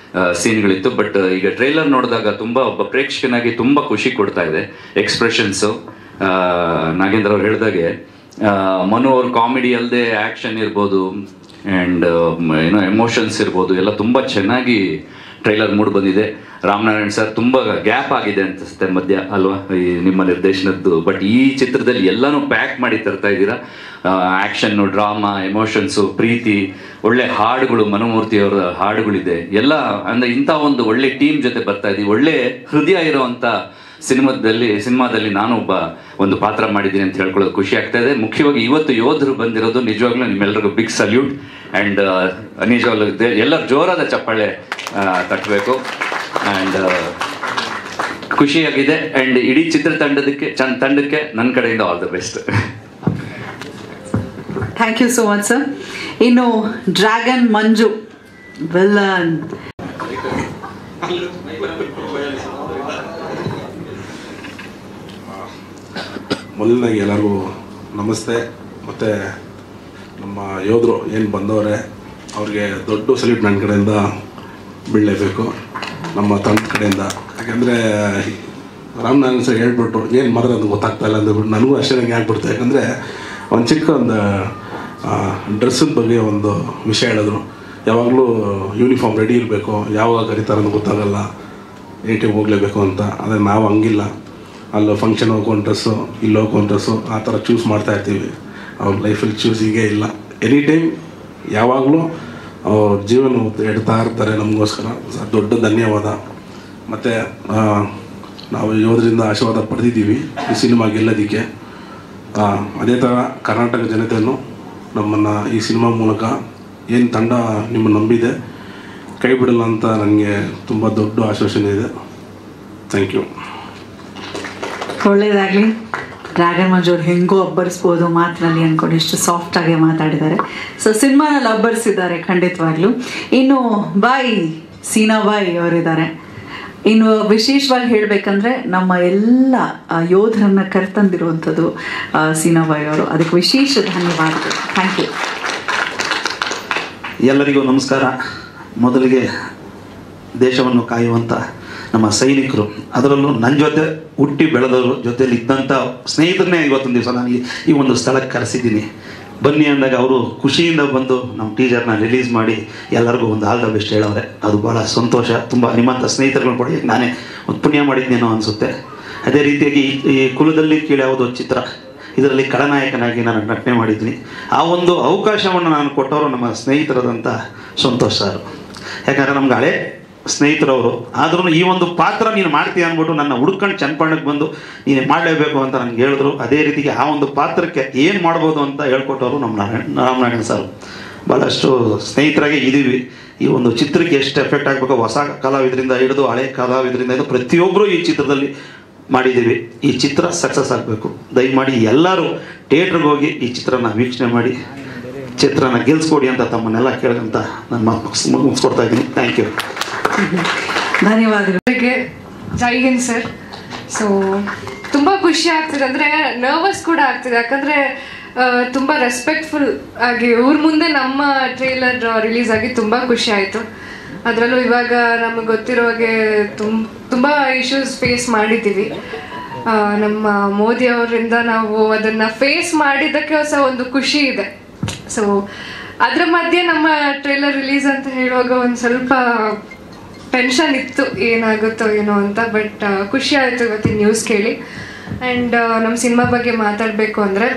ಸೀನ್ಗಳಿತ್ತು. ಬಟ್ ಈಗ ಟ್ರೈಲರ್ ನೋಡಿದಾಗ ತುಂಬ ಒಬ್ಬ ಪ್ರೇಕ್ಷಕನಾಗಿ ತುಂಬ ಖುಷಿ ಕೊಡ್ತಾ ಇದೆ ಎಕ್ಸ್ಪ್ರೆಷನ್ಸು. ನಾಗೇಂದ್ರ ಅವ್ರು ಹೇಳಿದಾಗೆ ಮನು ಅವ್ರ ಕಾಮಿಡಿ ಅಲ್ಲದೆ ಆ್ಯಕ್ಷನ್ ಇರ್ಬೋದು ಆ್ಯಂಡ್ ಏನೋ ಎಮೋಷನ್ಸ್ ಇರ್ಬೋದು ಎಲ್ಲ ತುಂಬ ಚೆನ್ನಾಗಿ ಟ್ರೈಲರ್ ಮೂಡ್ ಬಂದಿದೆ. ರಾಮನಾರಾಯಣ್ ಸರ್ ತುಂಬ ಗ್ಯಾಪ್ ಆಗಿದೆ ಅನಿಸುತ್ತೆ ಮಧ್ಯ ಅಲ್ವಾ ಈ ನಿಮ್ಮ ನಿರ್ದೇಶನದ್ದು. ಬಟ್ ಈ ಚಿತ್ರದಲ್ಲಿ ಎಲ್ಲನೂ ಪ್ಯಾಕ್ ಮಾಡಿ ತರ್ತಾ ಇದ್ದೀರಾ. ಆ್ಯಕ್ಷನ್ನು, ಡ್ರಾಮಾ, ಎಮೋಷನ್ಸು, ಪ್ರೀತಿ, ಒಳ್ಳೆ ಹಾಡುಗಳು, ಮನೋಮೂರ್ತಿ ಅವರ ಹಾಡುಗಳಿದೆ ಎಲ್ಲ. ಅಂದರೆ ಇಂಥ ಒಂದು ಒಳ್ಳೆ ಟೀಮ್ ಜೊತೆ ಬರ್ತಾ ಇದ್ದೀವಿ. ಒಳ್ಳೆ ಹೃದಯ ಇರೋವಂಥ ಸಿನಿಮಾದಲ್ಲಿ ನಾನು ಒಂದು ಪಾತ್ರ ಮಾಡಿದ್ದೀನಿ ಅಂತ ಹೇಳ್ಕೊಳ್ಳೋದು ಖುಷಿ ಆಗ್ತಾ ಇದೆ. ಮುಖ್ಯವಾಗಿ ಇವತ್ತು ಯೋಧರು ಬಂದಿರೋದು ನಿಜವಾಗ್ಲೂ ನಿಮ್ಮೆಲ್ಲರಿಗೂ ಬಿಗ್ ಸಲ್ಯೂಟ್. ಆ್ಯಂಡ್ ನಿಜವಾಗ್ಲೂ ಎಲ್ಲರ ಜೋರಾದ ಚಪ್ಪಾಳೆ ತಟ್ಟಬೇಕು. ಆ್ಯಂಡ್ ಖುಷಿಯಾಗಿದೆ. ಆ್ಯಂಡ್ ಇಡೀ ತಂಡಕ್ಕೆ ನನ್ನ ಕಡೆಯಿಂದ all the best. Thank you so much sir. ಇನ್ನು ಡ್ರ್ಯಾಗನ್ ಮಂಜು ವಿಲ್ಲನ್. ಮೊದಲನಾಗಿ ಎಲ್ಲರಿಗೂ ನಮಸ್ತೆ. ಮತ್ತು ನಮ್ಮ ಯೋಧರು ಏನು ಬಂದವರೆ ಅವ್ರಿಗೆ ದೊಡ್ಡ ಸಲ್ಯೂಟ್ ನನ್ನ ಕಡೆಯಿಂದ ಬೀಳಲೇಬೇಕು, ನಮ್ಮ ತಂಡದ ಕಡೆಯಿಂದ. ಯಾಕೆಂದರೆ ರಾಮನಾರಾಯಣ್ ಸರ್ ಹೇಳ್ಬಿಟ್ರು ಏನು ಮಾಡಿದ್ರೆ ಅದು ಗೊತ್ತಾಗ್ತಾ ಇಲ್ಲ ಅಂದ್ಬಿಟ್ಟು ನನಗೂ ಅಷ್ಟೇ ನಂಗೆ ಆಗ್ಬಿಡ್ತು. ಯಾಕಂದರೆ ಒಂದು ಚಿಕ್ಕ ಒಂದು ಡ್ರೆಸ್ಸಿನ ಬಗ್ಗೆ ಒಂದು ವಿಷಯ ಹೇಳಿದ್ರು. ಯಾವಾಗಲೂ ಯೂನಿಫಾರ್ಮ್ ರೆಡಿ ಇರಬೇಕು, ಯಾವಾಗ ಕರೀತಾರೆ ಅಂತ ಗೊತ್ತಾಗಲ್ಲ, ಏಟಿಗೆ ಹೋಗಲೇಬೇಕು ಅಂತ. ಆದರೆ ನಾವು ಹಂಗಿಲ್ಲ, ಅಲ್ಲಿ ಫಂಕ್ಷನ್ ಹೋಗ್ಕೊಂಡು ಡ್ರೆಸ್ಸು, ಇಲ್ಲಿ ಹೋಗ್ಕೊಂಡು ಡ್ರೆಸ್ಸು ಆ ಥರ ಚೂಸ್ ಮಾಡ್ತಾಯಿರ್ತೀವಿ. ಅವ್ರ ಲೈಫಲ್ಲಿ ಚೂಸಿಗೇ ಇಲ್ಲ. ಎನಿ ಟೈಮ್ ಯಾವಾಗಲೂ ಅವ್ರ ಜೀವನ ಇಡ್ತಾ ಇರ್ತಾರೆ ನಮಗೋಸ್ಕರ. ದೊಡ್ಡ ಧನ್ಯವಾದ. ಮತ್ತು ನಾವು ಯೋಧರಿಂದ ಆಶೀರ್ವಾದ ಪಡೆದಿದ್ದೀವಿ ಈ ಸಿನಿಮಾ ಗೆಲ್ಲೋದಕ್ಕೆ. ಅದೇ ಥರ ಕರ್ನಾಟಕ ಜನತೆಯನ್ನು ನಮ್ಮನ್ನು ಈ ಸಿನಿಮಾ ಮೂಲಕ ಏನು ತಂಡ ನಿಮ್ಮನ್ನು ನಂಬಿದೆ ಕೈ ಬಿಡಲ್ಲ ಅಂತ ನನಗೆ ತುಂಬ ದೊಡ್ಡ ಆಶ್ವಾಸನೆ ಇದೆ. Thank you. ಒಳ್ಳೇದಾಗಲಿ. ಡ್ರ್ಯಾಗನ್ ಮಂಜು ಅವ್ರು ಹೆಂಗೋ ಅಬ್ಬರಿಸ್ಬೋದು ಮಾತಿನಲ್ಲಿ ಅಂದ್ಕೊಂಡು ಎಷ್ಟು ಸಾಫ್ಟಾಗಿ ಮಾತಾಡಿದ್ದಾರೆ. ಸೊ ಸಿನಿಮಾನಲ್ಲಿ ಅಬ್ಬರಿಸಿದ್ದಾರೆ ಖಂಡಿತವಾಗ್ಲೂ. ಇನ್ನು ಸೀನಾಬಾಯಿ ಅವರಿದ್ದಾರೆ. ಇನ್ನು ವಿಶೇಷವಾಗಿ ಹೇಳಬೇಕಂದ್ರೆ ನಮ್ಮ ಎಲ್ಲ ಯೋಧರನ್ನು ಕರೆತಂದಿರುವಂಥದ್ದು ಸೀನಾಬಾಯಿ ಅವರು. ಅದಕ್ಕೆ ವಿಶೇಷ ಧನ್ಯವಾದಗಳು. Thank you. ಎಲ್ಲರಿಗೂ ನಮಸ್ಕಾರ. ಮೊದಲಿಗೆ ದೇಶವನ್ನು ಕಾಯುವಂಥ ನಮ್ಮ ಸೈನಿಕರು, ಅದರಲ್ಲೂ ನನ್ನ ಜೊತೆ ಹುಟ್ಟಿ ಬೆಳೆದವರು, ಜೊತೆಯಲ್ಲಿ ಇದ್ದಂಥ ಸ್ನೇಹಿತರನ್ನೇ ಇವತ್ತೊಂದು ದಿವಸ ನಾನು ಈ ಒಂದು ಸ್ಥಳಕ್ಕೆ ಕರೆಸಿದ್ದೀನಿ. ಬನ್ನಿ ಅಂದಾಗ ಅವರು ಖುಷಿಯಿಂದ ಬಂದು ನಮ್ಮ ಟೀಸರ್ನ ರಿಲೀಸ್ ಮಾಡಿ ಎಲ್ಲರಿಗೂ ಒಂದು ಆಲ್ ದ ಬೆಸ್ಟ್ ಹೇಳವ್ರೆ. ಅದು ಭಾಳ ಸಂತೋಷ. ತುಂಬ ನಿಮ್ಮಂಥ ಸ್ನೇಹಿತರುಗಳನ್ನ ಕೊಡಿ ನಾನೇ ಒಂದು ಪುಣ್ಯ ಮಾಡಿದ್ನೇನೋ ಅನಿಸುತ್ತೆ. ಅದೇ ರೀತಿಯಾಗಿ ಈ ಕುಲದಲ್ಲಿ ಕೀಳ್ಯಾವುದೋ ಚಿತ್ರ, ಇದರಲ್ಲಿ ಖಳನಾಯಕನಾಗಿ ನಾನು ನಟನೆ ಮಾಡಿದ್ದೀನಿ. ಆ ಒಂದು ಅವಕಾಶವನ್ನು ನಾನು ಕೊಟ್ಟವರು ನಮ್ಮ ಸ್ನೇಹಿತರಾದಂಥ ಸಂತೋಷ್ ಸರ್. ಯಾಕಂದರೆ ನಮ್ಗೆ ಹಳೆ ಸ್ನೇಹಿತರವರು. ಆದ್ರೂ ಈ ಒಂದು ಪಾತ್ರ ನೀನು ಮಾಡ್ತೀಯ ಅಂದ್ಬಿಟ್ಟು ನನ್ನ ಹುಡ್ಕೊಂಡು ಚನ್ನಪಣ್ಣಕ್ಕೆ ಬಂದು ನೀನು ಮಾಡಲೇಬೇಕು ಅಂತ ನನಗೆ ಹೇಳಿದ್ರು. ಅದೇ ರೀತಿಗೆ ಆ ಒಂದು ಪಾತ್ರಕ್ಕೆ ಏನು ಮಾಡ್ಬೋದು ಅಂತ ಹೇಳ್ಕೊಟ್ಟವರು ನಮ್ಮ ರಾಮನಾರಾಯಣ್ ಸರ್. ಭಾಳಷ್ಟು ಸ್ನೇಹಿತರಾಗೆ ಇದ್ದೀವಿ. ಈ ಒಂದು ಚಿತ್ರಕ್ಕೆ ಎಷ್ಟು ಎಫೆಕ್ಟ್ ಆಗಬೇಕು, ಹೊಸ ಕಲಾವಿದರಿಂದ ಹಿಡಿದು ಹಳೆ ಕಲಾವಿದರಿಂದ ಹಿಡಿದು ಪ್ರತಿಯೊಬ್ಬರು ಈ ಚಿತ್ರದಲ್ಲಿ ಮಾಡಿದ್ದೀವಿ. ಈ ಚಿತ್ರ ಸಕ್ಸಸ್ ಆಗಬೇಕು. ದಯಮಾಡಿ ಎಲ್ಲರೂ ಥಿಯೇಟ್ರಿಗೆ ಹೋಗಿ ಈ ಚಿತ್ರನ ವೀಕ್ಷಣೆ ಮಾಡಿ ಚಿತ್ರನ ಗೆಲ್ಸ್ಕೊಡಿ ಅಂತ ತಮ್ಮನ್ನೆಲ್ಲ ಕೇಳಂತ ನಾನು ಮುಗಿಸ್ಕೊಡ್ತಾ ಇದ್ದೀನಿ. Thank you. ಧನ್ಯವಾದಗಳು. ಜೈ ಹಿಂದ್ ಸರ್. ಸೊ ತುಂಬ ಖುಷಿ ಆಗ್ತಿದೆ, ಅಂದರೆ ನರ್ವಸ್ ಕೂಡ ಆಗ್ತಿದೆ. ಯಾಕಂದರೆ ತುಂಬ ರೆಸ್ಪೆಕ್ಟ್ಫುಲ್ ಆಗಿ ಇವ್ರ ಮುಂದೆ ನಮ್ಮ ಟ್ರೇಲರ್ ರಿಲೀಸ್ ಆಗಿ ತುಂಬ ಖುಷಿ ಆಯಿತು. ಅದರಲ್ಲೂ ಇವಾಗ ನಮಗೆ ಗೊತ್ತಿರೋ ಹಾಗೆ ತುಂಬ ಇಶ್ಯೂಸ್ ಫೇಸ್ ಮಾಡಿದ್ದೀವಿ. ನಮ್ಮ ಮೋದಿ ಅವರಿಂದ ನಾವು ಅದನ್ನು ಫೇಸ್ ಮಾಡಿದ್ದಕ್ಕೆ ಹೊಸ ಒಂದು ಖುಷಿ ಇದೆ. ಸೊ ಅದರ ಮಧ್ಯೆ ನಮ್ಮ ಟ್ರೇಲರ್ ರಿಲೀಸ್ ಅಂತ ಹೇಳುವಾಗ ಒಂದು ಸ್ವಲ್ಪ ಟೆನ್ಷನ್ ಇತ್ತು, ಏನಾಗುತ್ತೋ ಏನೋ ಅಂತ. ಬಟ್ ಖುಷಿ ಆಯಿತು ಇವತ್ತಿನ ನ್ಯೂಸ್ ಕೇಳಿ. ಆ್ಯಂಡ್ ನಮ್ಮ ಸಿನಿಮಾ ಬಗ್ಗೆ ಮಾತಾಡಬೇಕು ಅಂದರೆ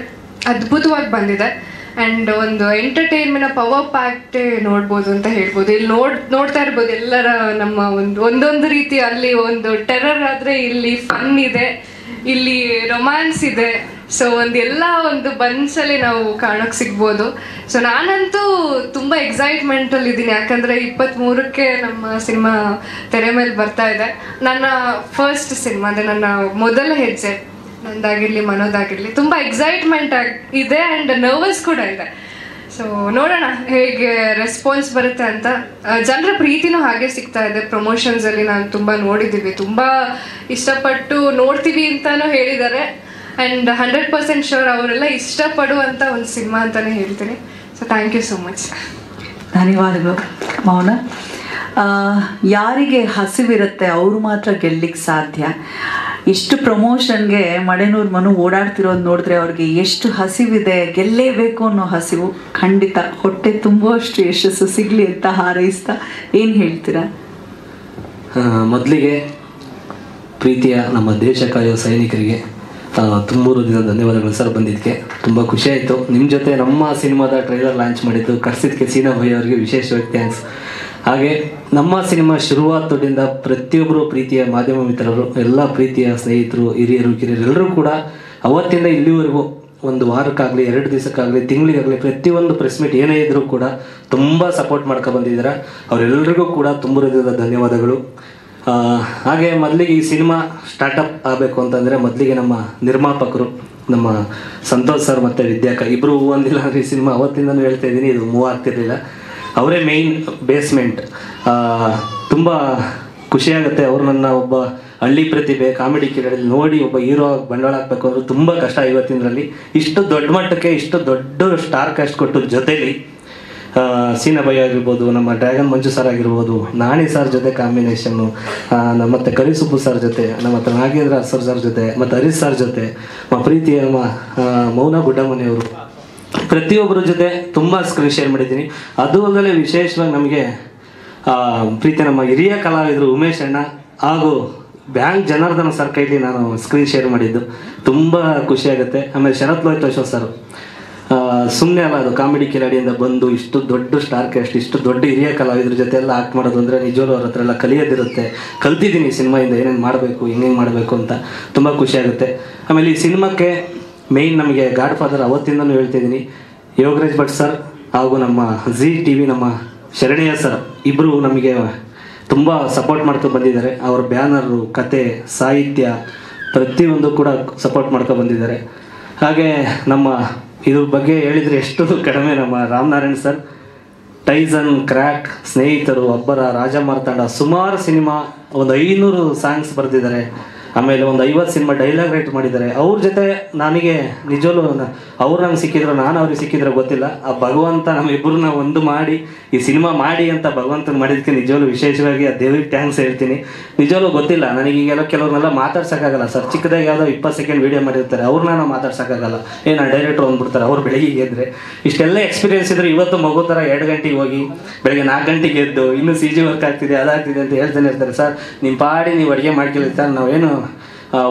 ಅದ್ಭುತವಾಗಿ ಬಂದಿದೆ. ಆ್ಯಂಡ್ ಒಂದು ಎಂಟರ್ಟೈನ್ಮೆಂಟ್ ಪವರ್ ಪ್ಯಾಕ್ಟೇ ನೋಡ್ಬೋದು ಅಂತ ಹೇಳ್ಬೋದು. ಇಲ್ಲಿ ನೋಡ್ತಾ ಇರ್ಬೋದು ಎಲ್ಲರ ನಮ್ಮ ಒಂದೊಂದು ರೀತಿ. ಅಲ್ಲಿ ಒಂದು ಟೆರರ್ ಆದರೆ ಇಲ್ಲಿ ಫನ್ ಇದೆ, ಇಲ್ಲಿ ರೊಮ್ಯಾನ್ಸ್ ಇದೆ. ಸೊ ಒಂದು ಬನ್ಸಲ್ಲಿ ನಾವು ಕಾಣೋಕ್ಕೆ ಸಿಗ್ಬೋದು. ಸೊ ನಾನಂತೂ ತುಂಬ ಎಕ್ಸೈಟ್ಮೆಂಟಲ್ಲಿ ಇದ್ದೀನಿ. ಯಾಕಂದರೆ 23ಕ್ಕೆ ನಮ್ಮ ಸಿನಿಮಾ ತೆರೆ ಮೇಲೆ ಬರ್ತಾ ಇದೆ. ನನ್ನ ಫಸ್ಟ್ ಸಿನಿಮಾ, ಅಂದರೆ ನನ್ನ ಮೊದಲ ಹೆಜ್ಜೆ. ನಂದಾಗಿರಲಿ ಮನೋದಾಗಿರಲಿ ತುಂಬ ಎಕ್ಸೈಟ್ಮೆಂಟ್ ಇದೆ ಆ್ಯಂಡ್ ನರ್ವಸ್ ಕೂಡ ಇದೆ. ಸೊ ನೋಡೋಣ ಹೇಗೆ ರೆಸ್ಪಾನ್ಸ್ ಬರುತ್ತೆ ಅಂತ. ಜನರ ಪ್ರೀತಿನೂ ಹಾಗೆ ಸಿಗ್ತಾ ಇದೆ. ಪ್ರಮೋಷನ್ಸಲ್ಲಿ ನಾನು ತುಂಬ ನೋಡಿದ್ದೀವಿ, ತುಂಬ ಇಷ್ಟಪಟ್ಟು ನೋಡ್ತೀವಿ ಅಂತಲೂ ಹೇಳಿದ್ದಾರೆ. ಆ್ಯಂಡ್ 100% ಶೋರ್ ಅವರೆಲ್ಲ ಇಷ್ಟಪಡುವಂಥ ಒಂದು ಸಿನಿಮಾ ಅಂತಲೇ ಹೇಳ್ತೀನಿ. So thank you so much. ಧನ್ಯವಾದಗಳು ಮೌನ. ಯಾರಿಗೆ ಹಸಿವಿರುತ್ತೆ ಅವರು ಮಾತ್ರ ಗೆಲ್ಲಿಕ್ಕೆ ಸಾಧ್ಯ. ಎಷ್ಟು ಪ್ರಮೋಷನ್ಗೆ ಮಡೆನೂರು ಮನು ಓಡಾಡ್ತಿರೋದು ನೋಡಿದ್ರೆ ಅವ್ರಿಗೆ ಎಷ್ಟು ಹಸಿವಿದೆ, ಗೆಲ್ಲೇಬೇಕು ಅನ್ನೋ ಹಸಿವು. ಖಂಡಿತ ಹೊಟ್ಟೆ ತುಂಬುವಷ್ಟು ಯಶಸ್ಸು ಸಿಗಲಿ ಅಂತ ಹಾರೈಸ್ತಾ ಏನು ಹೇಳ್ತೀರಾ? ಮೊದಲಿಗೆ ಪ್ರೀತಿಯ ನಮ್ಮ ದೇಶ ಕಾಯುವ ಸೈನಿಕರಿಗೆ ತುಂಬ ದಿನ ಧನ್ಯವಾದಗಳು ಸರ್. ಬಂದಿದ್ದಕ್ಕೆ ತುಂಬ ಖುಷಿ ಆಯಿತು. ನಿಮ್ಮ ಜೊತೆ ನಮ್ಮ ಸಿನಿಮಾದ ಟ್ರೈಲರ್ ಲಾಂಚ್ ಮಾಡಿದ್ದು ಕರ್ಸಿದ್ದಕ್ಕೆ ಸೀನಾ ಭೈ ಅವರಿಗೆ ವಿಶೇಷವಾಗಿ ಥ್ಯಾಂಕ್ಸ್. ಹಾಗೆ ನಮ್ಮ ಸಿನಿಮಾ ಶುರುವಾತದಿಂದ ಪ್ರತಿಯೊಬ್ಬರು ಪ್ರೀತಿಯ ಮಾಧ್ಯಮ ಮಿತ್ರರು, ಎಲ್ಲ ಪ್ರೀತಿಯ ಸ್ನೇಹಿತರು, ಹಿರಿಯರು, ಕಿರಿಯರು ಎಲ್ಲರೂ ಕೂಡ ಅವತ್ತಿಂದ ಇಲ್ಲಿವರೆಗೂ ಒಂದು ವಾರಕ್ಕಾಗಲಿ 2 ದಿವಸಕ್ಕಾಗಲಿ ತಿಂಗಳಿಗಾಗಲಿ ಪ್ರತಿಯೊಂದು ಪ್ರೆಸ್ ಮೀಟ್ ಏನೇ ಇದ್ದರೂ ಕೂಡ ತುಂಬ ಸಪೋರ್ಟ್ ಮಾಡ್ಕೊಂಡು ಬಂದಿದ್ದಾರೆ. ಅವರೆಲ್ಲರಿಗೂ ಕೂಡ ತುಂಬ ಹೃದಯದ ಧನ್ಯವಾದಗಳು. ಹಾಗೆ ಮೊದಲಿಗೆ ಈ ಸಿನಿಮಾ ಸ್ಟಾರ್ಟಪ್ ಆಗಬೇಕು ಅಂತಂದರೆ ಮೊದಲಿಗೆ ನಮ್ಮ ನಿರ್ಮಾಪಕರು ನಮ್ಮ ಸಂತೋಷ್ ಸರ್ ಮತ್ತು ವಿದ್ಯಾಕ ಇಬ್ಬರು ಹೂ ಅಂದಿಲ್ಲ ಅಂದರೆ ಈ ಸಿನಿಮಾ ಅವತ್ತಿಂದನೂ ಹೇಳ್ತಾ ಇದ್ದೀನಿ, ಇದು ಮೂವ್ ಆಗ್ತಿರಲಿಲ್ಲ. ಅವರೇ ಮೇಯ್ನ್ ಬೇಸ್ಮೆಂಟ್. ತುಂಬ ಖುಷಿಯಾಗುತ್ತೆ. ಅವರು ನನ್ನ ಒಬ್ಬ ಹಳ್ಳಿ ಪ್ರತಿಭೆ ಕಾಮಿಡಿ ಕಿರಡಲ್ಲಿ ನೋಡಿ ಒಬ್ಬ ಹೀರೋ ಬಂಡವಾಳ ಹಾಕಬೇಕು ಅಂದ್ರೆ ತುಂಬ ಕಷ್ಟ. ಇವತ್ತಿನರಲ್ಲಿ ಇಷ್ಟು ದೊಡ್ಡ ಮಟ್ಟಕ್ಕೆ ಇಷ್ಟು ದೊಡ್ಡ ಸ್ಟಾರ್ ಕಾಸ್ಟ್ ಕೊಟ್ಟು ಜೊತೆಲಿ ಸೀನಾ ಭೈ ಆಗಿರ್ಬೋದು, ನಮ್ಮ ಡ್ರ್ಯಾಗನ್ ಮಂಜು ಸರ್ ಆಗಿರ್ಬೋದು, ನಾಣಿ ಸರ್ ಜೊತೆ ಕಾಂಬಿನೇಷನ್ನು, ಮತ್ತು ಕರಿಸುಬ್ಬು ಸರ್ ಜೊತೆ, ನಮ್ಮ ನಾಗೇಂದ್ರ ಸರ್ ಜೊತೆ, ಮತ್ತು ಹರೀಶ್ ಸರ್ ಜೊತೆ, ಪ್ರೀತಿಯ ಮೌನ ಗುಡ್ಡಮನೆಯವರು, ಪ್ರತಿಯೊಬ್ಬರ ಜೊತೆ ತುಂಬ ಸ್ಕ್ರೀನ್ ಶೇರ್ ಮಾಡಿದ್ದೀನಿ. ಅದು ಅಲ್ಲದೆ ವಿಶೇಷವಾಗಿ ನಮಗೆ ಪ್ರೀತಿಯ ನಮ್ಮ ಹಿರಿಯ ಕಲಾವಿದರು ಉಮೇಶ್ ಅಣ್ಣ ಹಾಗೂ ಬ್ಯಾಂಕ್ ಜನಾರ್ದನ ಸರ್ ಕೈಲಿ ನಾನು ಸ್ಕ್ರೀನ್ ಶೇರ್ ಮಾಡಿದ್ದು ತುಂಬ ಖುಷಿಯಾಗುತ್ತೆ. ಆಮೇಲೆ ಶರತ್ ಲೋಹಿತೋಷ ಸರ್ ಸುಮ್ಮನೆ ಅಲ್ಲ, ಅದು ಕಾಮಿಡಿ ಕಿಲಾಡಿಯಿಂದ ಬಂದು ಇಷ್ಟು ದೊಡ್ಡ ಸ್ಟಾರ್ ಕ್ಯಾಸ್ಟ್, ಇಷ್ಟು ದೊಡ್ಡ ಹಿರಿಯ ಕಲಾವಿದ್ರ ಜೊತೆ ಎಲ್ಲ ಆಕ್ಟ್ ಮಾಡೋದು ಅಂದರೆ ನಿಜವಾಗ್ಲೂ ಅವ್ರ ಹತ್ರ ಎಲ್ಲ ಕಲಿಯೋದಿರುತ್ತೆ. ಕಲ್ತಿದ್ದೀನಿ ಸಿನಿಮಾಯಿಂದ ಏನೇನು ಮಾಡಬೇಕು, ಹೆಂಗೆ ಮಾಡಬೇಕು ಅಂತ ತುಂಬ ಖುಷಿಯಾಗುತ್ತೆ. ಆಮೇಲೆ ಈ ಸಿನಿಮಾಕ್ಕೆ ಮೇಯ್ನ್ ನಮಗೆ ಗಾಡ್ ಫಾದರ್ ಅವತ್ತಿಂದನೂ ಹೇಳ್ತಿದ್ದೀನಿ, ಯೋಗರಾಜ್ ಭಟ್ ಸರ್ ಹಾಗೂ ನಮ್ಮ ಜಿ TV ನಮ್ಮ ಶರಣಯ್ಯ ಸರ್ ಇಬ್ಬರು ನಮಗೆ ತುಂಬ ಸಪೋರ್ಟ್ ಮಾಡ್ಕೊಂಡು ಬಂದಿದ್ದಾರೆ. ಅವ್ರ ಬ್ಯಾನರು, ಕತೆ, ಸಾಹಿತ್ಯ ಪ್ರತಿಯೊಂದು ಕೂಡ ಸಪೋರ್ಟ್ ಮಾಡ್ಕೊಂಡು ಬಂದಿದ್ದಾರೆ. ಹಾಗೆ ನಮ್ಮ ಇದ್ರ ಬಗ್ಗೆ ಹೇಳಿದರೆ ಎಷ್ಟು ಕಡಿಮೆ. ನಮ್ಮ ರಾಮನಾರಾಯಣ್ ಸರ್ ಟೈಸನ್, ಕ್ರ್ಯಾಕ್, ಸ್ನೇಹಿತರು, ಅಬ್ಬರ, ರಾಜ ಮಾರ್ತಾಂಡ ಸುಮಾರು ಸಿನಿಮಾ, ಒಂದು 500 ಸಾಂಗ್ಸ್ ಬರೆದಿದ್ದಾರೆ. ಆಮೇಲೆ ಒಂದು 50 ಸಿನಿಮಾ ಡೈಲಾಗ್ ರೈಟ್ ಮಾಡಿದ್ದಾರೆ. ಅವ್ರ ಜೊತೆ ನನಗೆ ನಿಜವೂ ಅವ್ರು ನಂಗೆ ಸಿಕ್ಕಿದ್ರು, ನಾನು ಅವ್ರಿಗೆ ಸಿಕ್ಕಿದ್ರೆ ಗೊತ್ತಿಲ್ಲ. ಆ ಭಗವಂತ ನಮ್ಮಿಬ್ಬರನ್ನ ಒಂದು ಮಾಡಿ ಈ ಸಿನಿಮಾ ಮಾಡಿ ಅಂತ ಭಗವಂತನ ಮಾಡಿದ್ದಕ್ಕೆ ನಿಜವೂ ವಿಶೇಷವಾಗಿ ಆ ದೇವ್ರಿಗೆ ಥ್ಯಾಂಕ್ಸ್ ಹೇಳ್ತೀನಿ. ನಿಜವೂ ಗೊತ್ತಿಲ್ಲ ನನಗೆ. ಈಗೆಲ್ಲ ಕೆಲವ್ರನ್ನೆಲ್ಲ ಮಾತಾಡ್ಸೋಕ್ಕಾಗಲ್ಲ ಸರ್. ಚಿಕ್ಕದಾಗಿ ಯಾವುದೋ 20 ಸೆಕೆಂಡ್ ವೀಡಿಯೋ ಮಾಡಿರ್ತಾರೆ, ಅವ್ರನ್ನ ನಾವು ಮಾತಾಡ್ಸೋಕ್ಕಾಗಲ್ಲ. ನಾನು ಡೈರೆಕ್ಟ್ರು ಅಂದ್ಬಿಡ್ತಾರೆ, ಅವ್ರು ಬೆಳಗ್ಗೆ ಎದ್ದರೆ. ಇಷ್ಟೆಲ್ಲ ಎಕ್ಸ್ಪೀರಿಯನ್ಸ್ ಇದ್ರೆ ಇವತ್ತು ಮಗು ಥರ 2 ಗಂಟೆಗೆ ಹೋಗಿ ಬೆಳಗ್ಗೆ 4 ಗಂಟೆಗೆ ಎದ್ದು ಇನ್ನೂ CG ವರ್ಕ್ ಆಗ್ತಿದೆ, ಅದಾಗ್ತಿದೆ ಅಂತ ಹೇಳ್ತಾನೆ ಇರ್ತಾರೆ. ಸರ್ ನಿಮ್ಮ ಪಾಡಿ ನೀವು ಅಡುಗೆ ಮಾಡ್ಕೊಳ್ಳಿ ಸರ್, ನಾವೇನು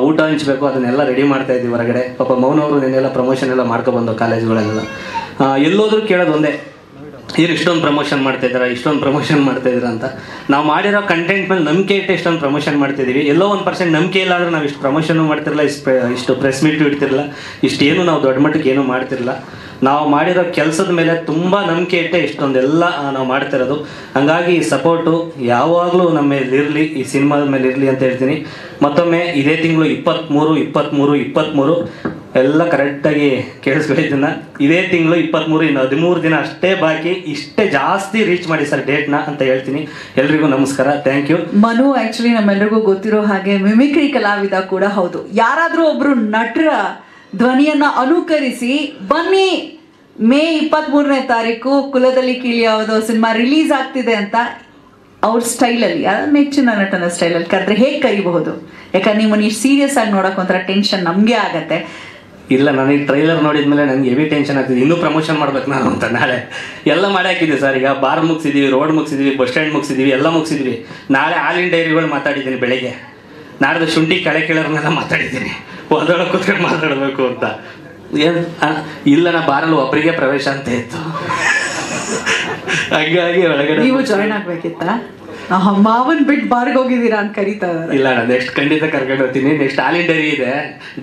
ಊಟ ಹಂಚಬೇಕು ಅದನ್ನೆಲ್ಲ ರೆಡಿ ಮಾಡ್ತಾ ಇದ್ದೀವಿ ಹೊರಗಡೆ. ಪಾಪ ಮೌನವರು ನೆನ್ನೆಲ್ಲ ಪ್ರಮೋಷನ್ ಎಲ್ಲ ಮಾಡ್ಕೊಬಂದು ಕಾಲೇಜ್ಗಳೆಲ್ಲ ಎಲ್ಲೋದ್ರೂ ಕೇಳೋದು ಒಂದೇ, ಏನು ಇಷ್ಟೊಂದು ಪ್ರಮೋಷನ್ ಮಾಡ್ತಾಯಿದ್ದೀರಾ, ಇಷ್ಟೊಂದು ಪ್ರಮೋಷನ್ ಮಾಡ್ತಾಯಿದ್ದೀರಾ ಅಂತ. ನಾವು ಮಾಡಿರೋ ಕಂಟೆಂಟ್ ಮೇಲೆ ನಂಬಿಕೆ ಇಟ್ಟು ಇಷ್ಟೊಂದು ಪ್ರಮೋಷನ್ ಮಾಡ್ತಿದ್ದೀವಿ. ಎಲ್ಲೋ 1% ನಂಬಿಕೆ ಇಲ್ಲ ಅಂದರೆ ನಾವು ಇಷ್ಟು ಪ್ರಮೋಷನ್ನು ಮಾಡ್ತಿರಲ್ಲ, ಇಷ್ಟು ಪ್ರೆಸ್ ಮೀಟು ಇಡ್ತಿರಲ್ಲ, ಇಷ್ಟೇನು ನಾವು ದೊಡ್ಡ ಮಟ್ಟಕ್ಕೆ ಏನೂ ಮಾಡ್ತಿರಲ್ಲ. ನಾವು ಮಾಡಿರೋ ಕೆಲಸದ ಮೇಲೆ ತುಂಬ ನಂಬಿಕೆ ಇಟ್ಟೆ ಇಷ್ಟೊಂದೆಲ್ಲ ನಾವು ಮಾಡ್ತಿರೋದು. ಹಾಗಾಗಿ ಈ ಸಪೋರ್ಟು ಯಾವಾಗಲೂ ನಮ್ಮ ಮೇಲೆ ಇರಲಿ, ಈ ಸಿನಿಮಾದ ಮೇಲೆ ಇರಲಿ ಅಂತ ಹೇಳ್ತೀನಿ. ಮತ್ತೊಮ್ಮೆ ಇದೇ ತಿಂಗಳು 23 ಎಲ್ಲ ಕರೆಕ್ಟಾಗಿ ಕೇಳಿಸ್ಕೊಂಡಿದ್ದನ್ನು, ಇದೇ ತಿಂಗಳು 23, ಇನ್ನು 13 ದಿನ ಅಷ್ಟೇ ಬಾಕಿ. ಇಷ್ಟೇ ಜಾಸ್ತಿ ರೀಚ್ ಮಾಡಿ ಸರ್ ಡೇಟ್ನ ಅಂತ ಹೇಳ್ತೀನಿ. ಎಲ್ರಿಗೂ ನಮಸ್ಕಾರ, ಥ್ಯಾಂಕ್ ಯು. ಮನು ಆ್ಯಕ್ಚುಲಿ ನಮ್ಮೆಲ್ಲರಿಗೂ ಗೊತ್ತಿರೋ ಹಾಗೆ ಮಿಮಿಕ್ರಿ ಕಲಾವಿದ ಕೂಡ ಹೌದು. ಯಾರಾದರೂ ಒಬ್ಬರು ನಟರ ಧ್ವನಿಯನ್ನು ಅನುಕರಿಸಿ ಬನ್ನಿ ಮೇ 23ನೇ ತಾರೀಕು ಕುಲದಲ್ಲಿ ಕೀಳಿಯಾವುದೋ ಸಿನಿಮಾ ರಿಲೀಸ್ ಆಗ್ತಿದೆ ಅಂತ ಅವ್ರ ಸ್ಟೈಲಲ್ಲಿ, ಮೆಚ್ಚಿನ ನಟನ ಸ್ಟೈಲಲ್ಲಿ ಕರೆದ್ರೆ ಹೇಗೆ ಕರಿಬಹುದು? ಯಾಕಂದ್ರೆ ನಿಮ್ಮನ್ನು ಇಷ್ಟು ಸೀರಿಯಸ್ ಆಗಿ ನೋಡೋಕೆ ಒಂಥರ ಟೆನ್ಷನ್ ನಮಗೆ ಆಗತ್ತೆ. ಇಲ್ಲ, ನನಗೆ ಟ್ರೈಲರ್ ನೋಡಿದ್ಮೇಲೆ ನನಗೆ ಹೆವಿ ಟೆನ್ಷನ್ ಆಗ್ತಿದೆ. ಇನ್ನೂ ಪ್ರಮೋಷನ್ ಮಾಡ್ಬೇಕು ನಾನು ಅಂತ. ನಾಳೆ ಎಲ್ಲ ಮಾಡಿ ಹಾಕಿದ್ವಿ ಸರ್. ಈಗ ಬಾರ್ ಮುಗಿಸಿದ್ದೀವಿ, ರೋಡ್ ಮುಗಿಸಿದ್ವಿ, ಬಸ್ ಸ್ಟ್ಯಾಂಡ್ ಮುಗಿಸಿದ್ವಿ, ಎಲ್ಲ ಮುಗಿಸಿದ್ವಿ. ನಾಳೆ ಹಾಲಿನ ಡೈರಿಗಳು ಮಾತಾಡಿದ್ದೀನಿ ಬೆಳಗ್ಗೆ. ನಾಡ್ದು ಶುಂಠಿ ಕಳೆ ಕೀಳರ್ನೆಲ್ಲ ಮಾತಾಡಿದ್ದೀನಿ. ಒಳಗೆ ಕೂತ್ಕೊಂಡು ಮಾತಾಡಬೇಕು ಅಂತ. ಏನು ಇಲ್ಲ, ನಾ ಬಾರಲ್ಲಿ ಒಬ್ಬರಿಗೆ ಪ್ರವೇಶ ಅಂತ ಇತ್ತು. ಹಾಗಾಗಿ ಒಳಗಡೆ ನೀವು ಜಾಯ್ನ್ ಆಗ್ಬೇಕಿತ್ತ? ಮಾವನ್ ಬಿಟ್ಟು ಬಾರ್ಗೆ ಹೋಗಿದ್ದೀರಾ ಅಂತ ಕರೀತಾ ಇದ್ದಾರೆ. ಇಲ್ಲ, ನಾನು ನೆಕ್ಸ್ಟ್ ಖಂಡಿತ ಕರ್ಕೊಂಡು ಹೋಗ್ತೀನಿ. ನೆಕ್ಸ್ಟ್ ಹಾಲಿನ ಡೈರಿ ಇದೆ,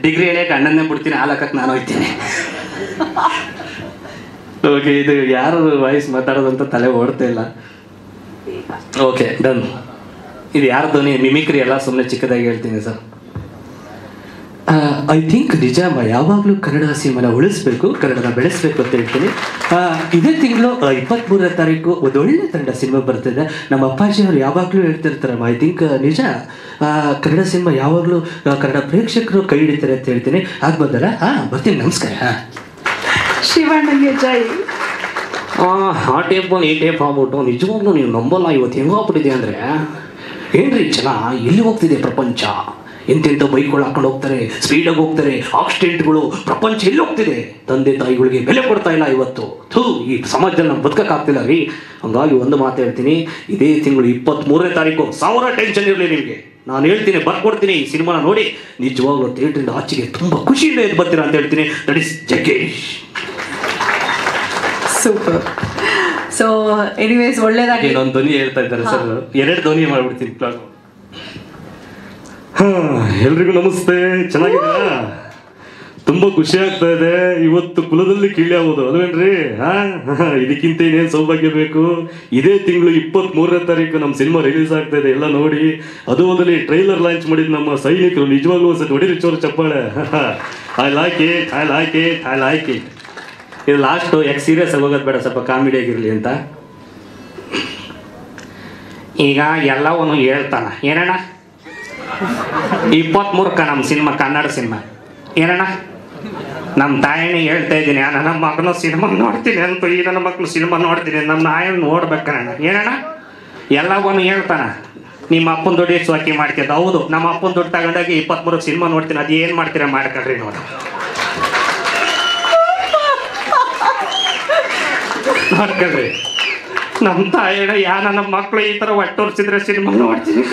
ಡಿಗ್ರಿ ಏನಕ್ಕೆ ಅಣ್ಣನ್ನೇ ಬಿಡ್ತೀನಿ, ಹಾಲು ಹಾಕಕ್ಕೆ ನಾನು ಹೋಗ್ತೀನಿ. ಓಕೆ, ಇದು ಯಾರು ವಾಯ್ಸ್ ಮಾತಾಡೋದಂತ ತಲೆ ಓಡ್ತಾ ಇಲ್ಲ. Okay, done. ಇದು ಯಾರು ಧ್ವನಿ? ಮಿಮಿಕ್ರಿ ಎಲ್ಲ ಸುಮ್ಮನೆ ಚಿಕ್ಕದಾಗಿ ಹೇಳ್ತೀನಿ ಸರ್. ಐ ಥಿಂಕ್ ನಿಜ ಯಾವಾಗಲೂ ಕನ್ನಡ ಸಿನಿಮಾನ ಉಳಿಸ್ಬೇಕು, ಕನ್ನಡನ ಬೆಳೆಸ್ಬೇಕು ಅಂತ ಹೇಳ್ತೀನಿ. ಇದೇ ತಿಂಗಳು 23ನೇ ತಾರೀಕು ಒಂದು ಒಳ್ಳೆ ಕನ್ನಡ ಸಿನಿಮಾ ಬರ್ತಿದೆ. ನಮ್ಮ ಅಪ್ಪಾಜಿ ಅವರು ಯಾವಾಗಲೂ ಹೇಳ್ತಿರ್ತಾರಮ್ಮ, ಐ ಥಿಂಕ್ ನಿಜ ಕನ್ನಡ ಸಿನಿಮಾ ಯಾವಾಗಲೂ ಕನ್ನಡ ಪ್ರೇಕ್ಷಕರು ಕೈ ಹಿಡಿತಾರೆ ಅಂತ ಹೇಳ್ತೀನಿ. ಆಗ್ಬೋದಲ್ಲ? ಬರ್ತೀನಿ, ನಮಸ್ಕಾರ. ಶಿವಣ್ಣಗೆ ಜೈ. ಆ ಟೇಪ್ ಈ ಟೇಪ್ ಆಗ್ಬಿಟ್ಟು ನಿಜವಾಗ್ಲೂ ನೀವು ನಂಬಲ್ಲ, ಇವತ್ತು ಹೆಂಗಾಗ್ಬಿಟ್ಟಿದೆ ಅಂದರೆ ಏನ್ರಿ ಜನ ಎಲ್ಲಿ ಹೋಗ್ತಿದೆ ಪ್ರಪಂಚ, ಎಂತೆಂಥ ಬೈಕ್ಗಳು ಹಾಕೊಂಡು ಹೋಗ್ತಾರೆ, ಸ್ಪೀಡಾಗಿ ಹೋಗ್ತಾರೆ, ಆಕ್ಸಿಡೆಂಟ್ಗಳು, ಪ್ರಪಂಚ ಎಲ್ಲಿ ಹೋಗ್ತಿದೆ. ತಂದೆ ತಾಯಿಗಳಿಗೆ ಬೆಲೆ ಕೊಡ್ತಾ ಇಲ್ಲ ಇವತ್ತು. ಈ ಸಮಾಜದಲ್ಲಿ ನಾವು ಬದುಕಕ್ಕಾಗ್ತಿಲ್ಲ ರೀ. ಹಂಗಾಗಿ ಒಂದು ಮಾತು ಹೇಳ್ತೀನಿ, ಇದೇ ತಿಂಗಳು 23ನೇ ತಾರೀಕು 1000 ಟೆನ್ಷನ್ ಇರಲಿ ನಿಮಗೆ. ನಾನು ಹೇಳ್ತೀನಿ, ಬರ್ಕೊಡ್ತೀನಿ. ಈ ಸಿನಿಮಾನ ನೋಡಿ ನಿಜವಾಗ್ಲೂ ಥಿಯೇಟ್ರಿಂದ ಆಚೆಗೆ ತುಂಬ ಖುಷಿಯಿಂದ ಎದ್ದು ಬರ್ತೀರಾ ಅಂತ ಹೇಳ್ತೀನಿ. That is Jaggesh. Super. So anyways ಒಳ್ಳೇದಾಗಿ. ಇನ್ನೊಂದು ಧ್ವನಿ ಹೇಳ್ತಾ ಇದ್ದಾರೆ ಸರ್, 2 ಧ್ವನಿ ಮಾಡ್ಬಿಡ್ತೀನಿ. ಎಲ್ರಿಗೂ ನಮಸ್ತೆ. ಚೆನ್ನಾಗಿದ್ದೀರಾ? ತುಂಬಾ ಖುಷಿ ಆಗ್ತಾ ಇದೆ. ಇವತ್ತು ಕುಲದಲ್ಲಿ ಕೀಳಿ ಆಗೋದು ಅಲ್ವೇನ್ರಿ? ಇದಕ್ಕಿಂತ ಇನ್ನೇನು ಸೌಭಾಗ್ಯ ಬೇಕು. ಇದೇ ತಿಂಗಳು 23ನೇ ತಾರೀಕು ನಮ್ಮ ಸಿನಿಮಾ ರಿಲೀಸ್ ಆಗ್ತಾ ಇದೆ, ಎಲ್ಲ ನೋಡಿ. ಅದು ಮೊದಲೇ ಟ್ರೈಲರ್ ಲಾಂಚ್ ಮಾಡಿದ ನಮ್ಮ ಸೈನಿಕರು ನಿಜವಾಗ್ಲೂ ಒಂದ್ಸತಿ ಹೊಡಿರಿ ಚೋರು ಚಪ್ಪಾಳೆ. I like it, I like it, I like it. ಇದು ಲಾಸ್ಟು ಯಾಕೆ ಸೀರಿಯಸ್ ಆಗಿ ಹೋಗೋದು ಬೇಡ, ಸ್ವಲ್ಪ ಕಾಮಿಡಿ ಆಗಿರಲಿ ಅಂತ. ಈಗ ಎಲ್ಲವನ್ನೂ ಹೇಳ್ತಾನ. ಏನಣ್ಣ 23ಕ್ಕೆ ನಮ್ಮ ಸಿನಿಮಾ, ಕನ್ನಡ ಸಿನಿಮಾ ಏನಣ್ಣ? ನಮ್ಮ ತಾಯಿನೇ ಹೇಳ್ತಾ ಇದ್ದೀನಿ, ನನ್ನ ಮಗನ ಸಿನಿಮಾ ನೋಡ್ತೀನಿ ಅಂತ. ಈ ನನ್ನ ಮಕ್ಕಳು ಸಿನಿಮಾ ನೋಡ್ತೀನಿ, ನಮ್ಮ ನಾಯನ ನೋಡ್ಬೇಕಣ್ಣ. ಏನಣ್ಣ ಎಲ್ಲವನ್ನೂ ಹೇಳ್ತಾನ. ನಿಮ್ಮ ಅಪ್ಪನ ದುಡ್ಡು ಸ್ವಾಕಿ ಮಾಡ್ತಿದ್ದ. ಹೌದು, ನಮ್ಮ ಅಪ್ಪನ ದುಡ್ಡು ತಗೊಂಡಾಗಿ 23ಕ್ಕೆ ಸಿನಿಮಾ ನೋಡ್ತೀನಿ. ಅದು ಏನು ಮಾಡ್ತೀರಾ ಮಾಡ್ಕೊಳ್ರಿ ನೋಡಿ. ನೋಡ್ಕೊಳ್ರಿ. ನಮ್ಮ ತಾಯಿನ ನನ್ನ ಮಕ್ಕಳು ಈ ಥರ ಒಟ್ಟೋರ್ಸಿದ್ರೆ ಸಿನಿಮಾ ನೋಡ್ತೀನಿ.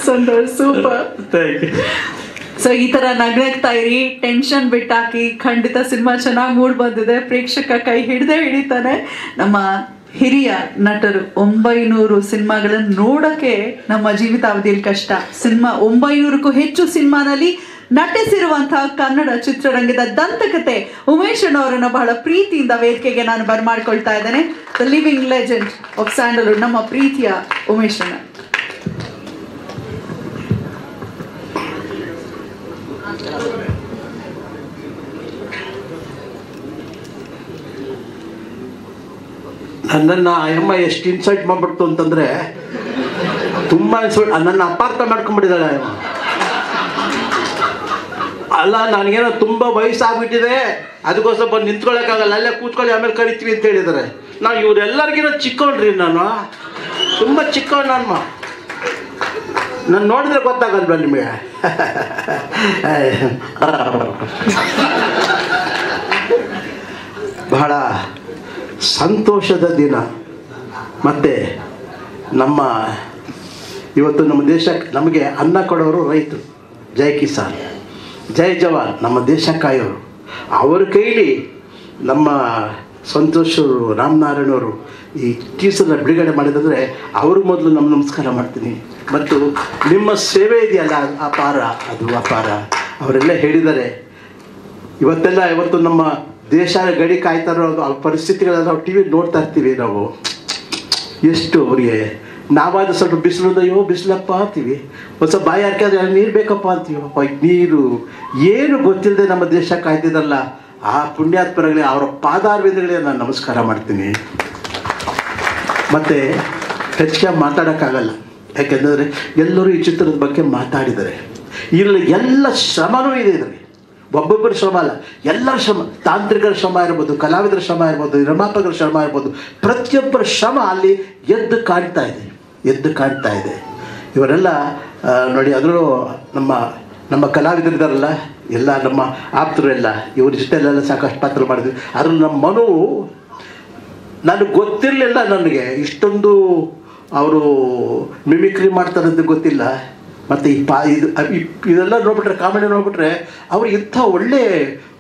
ಸಂತೋಷ್, ಸೂಪರ್. ಸೊ ಈ ತರ ನಗ್ನಗ್ತಾ ಇರಿ, ಟೆನ್ಷನ್ ಬಿಟ್ಟಾಕಿ. ಖಂಡಿತ ಸಿನಿಮಾ ಚೆನ್ನಾಗಿ ಮೂಡ್ ಬಂದಿದೆ, ಪ್ರೇಕ್ಷಕ ಕೈ ಹಿಡಿತಾನೆ. ನಮ್ಮ ಹಿರಿಯ ನಟರು 900 ಸಿನಿಮಾಗಳನ್ನು ನೋಡೋಕ್ಕೆ ನಮ್ಮ ಜೀವಿತಾವಧಿಯಲ್ಲಿ ಕಷ್ಟ. 900ಕ್ಕೂ ಹೆಚ್ಚು ಸಿನಿಮಾನಲ್ಲಿ ನಟಿಸಿರುವಂತಹ ಕನ್ನಡ ಚಿತ್ರರಂಗದ ದಂತಕತೆ ಉಮೇಶ್ ಅವರನ್ನು ಬಹಳ ಪ್ರೀತಿಯಿಂದ ವೇದಿಕೆಗೆ ನಾನು ಬರಮಾಡ್ಕೊಳ್ತಾ ಇದ್ದೇನೆ. The living legend of Sandalwood, ನಮ್ಮ ಪ್ರೀತಿಯ ಉಮೇಶ್ ಅಣ್ಣ. ನನ್ನನ್ನು ಅಮ್ಮ ಎಷ್ಟು ಇನ್ಸಲ್ಟ್ ಮಾಡ್ಬಿಡ್ತು ಅಂತಂದರೆ, ತುಂಬ ಇನ್ಸಲ್ಟ್. ನನ್ನ ಅಪಾರ್ಥ ಮಾಡ್ಕೊಂಡ್ಬಿಟ್ಟಿದ್ದಾಳೆ ಅಮ್ಮ. ಅಲ್ಲ, ನನಗೇನೋ ತುಂಬ ವಯಸ್ಸಾಗ್ಬಿಟ್ಟಿದೆ, ಅದಕ್ಕೋಸ್ಕರ ಬಂದು ನಿಂತ್ಕೊಳ್ಳೋಕ್ಕಾಗಲ್ಲ, ಅಲ್ಲೇ ಕೂತ್ಕೊಳ್ಳಿ ಆಮೇಲೆ ಕರಿತೀವಿ ಅಂತ ಹೇಳಿದ್ದಾರೆ. ನಾವು ಇವರೆಲ್ಲರಿಗಿರೋ ಚಿಕ್ಕವನ್ರಿ, ನಾನು ತುಂಬ ಚಿಕ್ಕವನು. ನಾನು ನೋಡಿದ್ರೆ ಗೊತ್ತಾಗಲ್ವ ನಿಮಗೆ? ಬಹಳ ಸಂತೋಷದ ದಿನ. ಮತ್ತು ಇವತ್ತು ನಮ್ಮ ದೇಶಕ್ಕೆ ನಮಗೆ ಅನ್ನ ಕೊಡೋರು ರೈತರು. ಜೈ ಕಿಸಾನ್, ಜೈ ಜವಾನ್, ನಮ್ಮ ದೇಶ ಕಾಯೋರು. ಅವರ ಕೈಲಿ ನಮ್ಮ ಸಂತೋಷರು, ರಾಮನಾರಾಯಣವರು ಈ ಟೀಸರ್ನ ಬಿಡುಗಡೆ ಮಾಡಿದಂದರೆ ಅವ್ರಿಗೆ ಮೊದಲು ನಮಸ್ಕಾರ ಮಾಡ್ತೀನಿ. ಮತ್ತು ನಿಮ್ಮ ಸೇವೆ ಇದೆಯಲ್ಲ, ಅಪಾರ, ಅದು ಅಪಾರ. ಅವರೆಲ್ಲ ಹೇಳಿದ್ದಾರೆ. ಇವತ್ತು ನಮ್ಮ ದೇಶ ಗಡಿ ಕಾಯ್ತಾ ಇರೋ ಪರಿಸ್ಥಿತಿಗಳೆಲ್ಲ ನಾವು ಟಿ ವಿ ನೋಡ್ತಾ ಇರ್ತೀವಿ. ನಾವು ಎಷ್ಟು ಅವರಿಗೆ ನಾವಾದ ಸ್ವಲ್ಪ ಬಿಸಿಲುದಯ್ಯೋ ಬಿಸಿಲಪ್ಪ ಅಂತೀವಿ, ಒಂದು ಸ್ವಲ್ಪ ಬಾಯಿ ಹಾಕಿದ್ರೆ ನೀರು ಬೇಕಪ್ಪ ಅಂತೀವಿ. ನೀರು ಏನು ಗೊತ್ತಿಲ್ಲದೆ ನಮ್ಮ ದೇಶ ಕಾಯ್ತಿದ್ದಲ್ಲ, ಆ ಪುಣ್ಯಾತ್ಮರಿಗೆ ಅವರ ಪಾದಾರ್ವಿಂದಗಳಿಗೆ ನಾನು ನಮಸ್ಕಾರ ಮಾಡ್ತೀನಿ. ಮತ್ತು ಹೆಚ್ಚಿಗೆ ಮಾತಾಡೋಕ್ಕಾಗಲ್ಲ, ಯಾಕೆಂದರೆ ಎಲ್ಲರೂ ಈ ಚಿತ್ರದ ಬಗ್ಗೆ ಮಾತಾಡಿದ್ದಾರೆ. ಇಲ್ಲಿ ಎಲ್ಲ ಶ್ರಮನೂ ಇದೆ ಇದರಲ್ಲಿ. ಒಬ್ಬೊಬ್ಬರ ಶ್ರಮ ಅಲ್ಲ, ಎಲ್ಲರ ಶ್ರಮ. ತಾಂತ್ರಿಕರ ಶ್ರಮ ಇರ್ಬೋದು, ಕಲಾವಿದರ ಶ್ರಮ ಇರ್ಬೋದು, ನಿರ್ಮಾಪಕರ ಶ್ರಮ ಇರ್ಬೋದು. ಪ್ರತಿಯೊಬ್ಬರ ಶ್ರಮ ಅಲ್ಲಿ ಎದ್ದು ಕಾಣ್ತಾ ಇದೆ. ಇವರೆಲ್ಲ ನೋಡಿ, ಅದರಲ್ಲೂ ನಮ್ಮ ಕಲಾವಿದರಿದ್ದಾರಲ್ಲ, ಎಲ್ಲ ನಮ್ಮ ಆಪ್ತರು ಎಲ್ಲ, ಇವ್ರ ಜೊತೆಲೆಲ್ಲ ಸಾಕಷ್ಟು ಪಾತ್ರ ಮಾಡಿದ್ವಿ. ಅದ್ರಲ್ಲಿ ನಮ್ಮ ಮನು, ನನಗೆ ಗೊತ್ತಿರಲಿಲ್ಲ, ನನಗೆ ಇಷ್ಟೊಂದು ಅವರು ಮಿಮಿಕ್ರಿ ಮಾಡ್ತಾರಂತ ಗೊತ್ತಿಲ್ಲ. ಮತ್ತು ಇದೆಲ್ಲ ನೋಡ್ಬಿಟ್ರೆ, ಕಾಮಿಡಿ ನೋಡ್ಬಿಟ್ರೆ, ಅವ್ರು ಇಂಥ ಒಳ್ಳೆ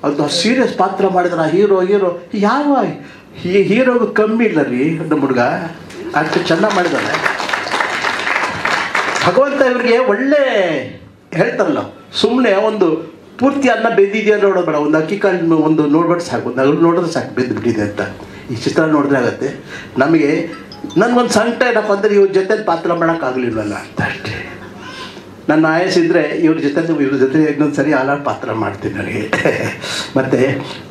ಅದು ಸೀರಿಯಸ್ ಪಾತ್ರ ಮಾಡಿದ್ರೆ ಹೀರೋ ಯಾವ ಹೀರೋಗೂ ಕಮ್ಮಿ ಇಲ್ಲ ರೀ. ನಮ್ಮ ಹುಡುಗ ಅಷ್ಟು ಚೆನ್ನಾಗಿ ಮಾಡಿದ್ದಾನೆ. ಭಗವಂತ ಇವ್ರಿಗೆ ಒಳ್ಳೆ ಹೇಳ್ತಾರಲ್ಲ, ಸುಮ್ಮನೆ ಒಂದು ಪೂರ್ತಿ ಅನ್ನ ಬೆಂದಿದೆಯಾ ನೋಡೋದು ಬೇಡ, ಒಂದು ಅಕ್ಕಿ ಕಾಳು ಒಂದು ನೋಡ್ಬಿಟ್ಟು ಸಾಕು, ಒಂದು ಅಗಲು ನೋಡಿದ್ರೆ ಸಾಕು ಬೆಂದು ಬಿಟ್ಟಿದೆ ಅಂತ. ಈ ಚಿತ್ರ ನೋಡಿದ್ರೆ ಆಗುತ್ತೆ ನಮಗೆ. ನನಗೊಂದು ಸಂಕಟ ಏನಪ್ಪ ಅಂದರೆ, ಇವ್ರ ಜೊತೆ ಪಾತ್ರ ಮಾಡೋಕ್ಕಾಗಲಿಲ್ವಲ್ಲ ಅಂತ ಅಷ್ಟೇ. ನನ್ನ ಆಯಸ್ಸಿದ್ರೆ ಇವ್ರ ಜೊತೆ ಇನ್ನೊಂದು ಸರಿ ಆಲಾಡ ಪಾತ್ರ ಮಾಡ್ತೀನಿ ನನಗೆ. ಮತ್ತು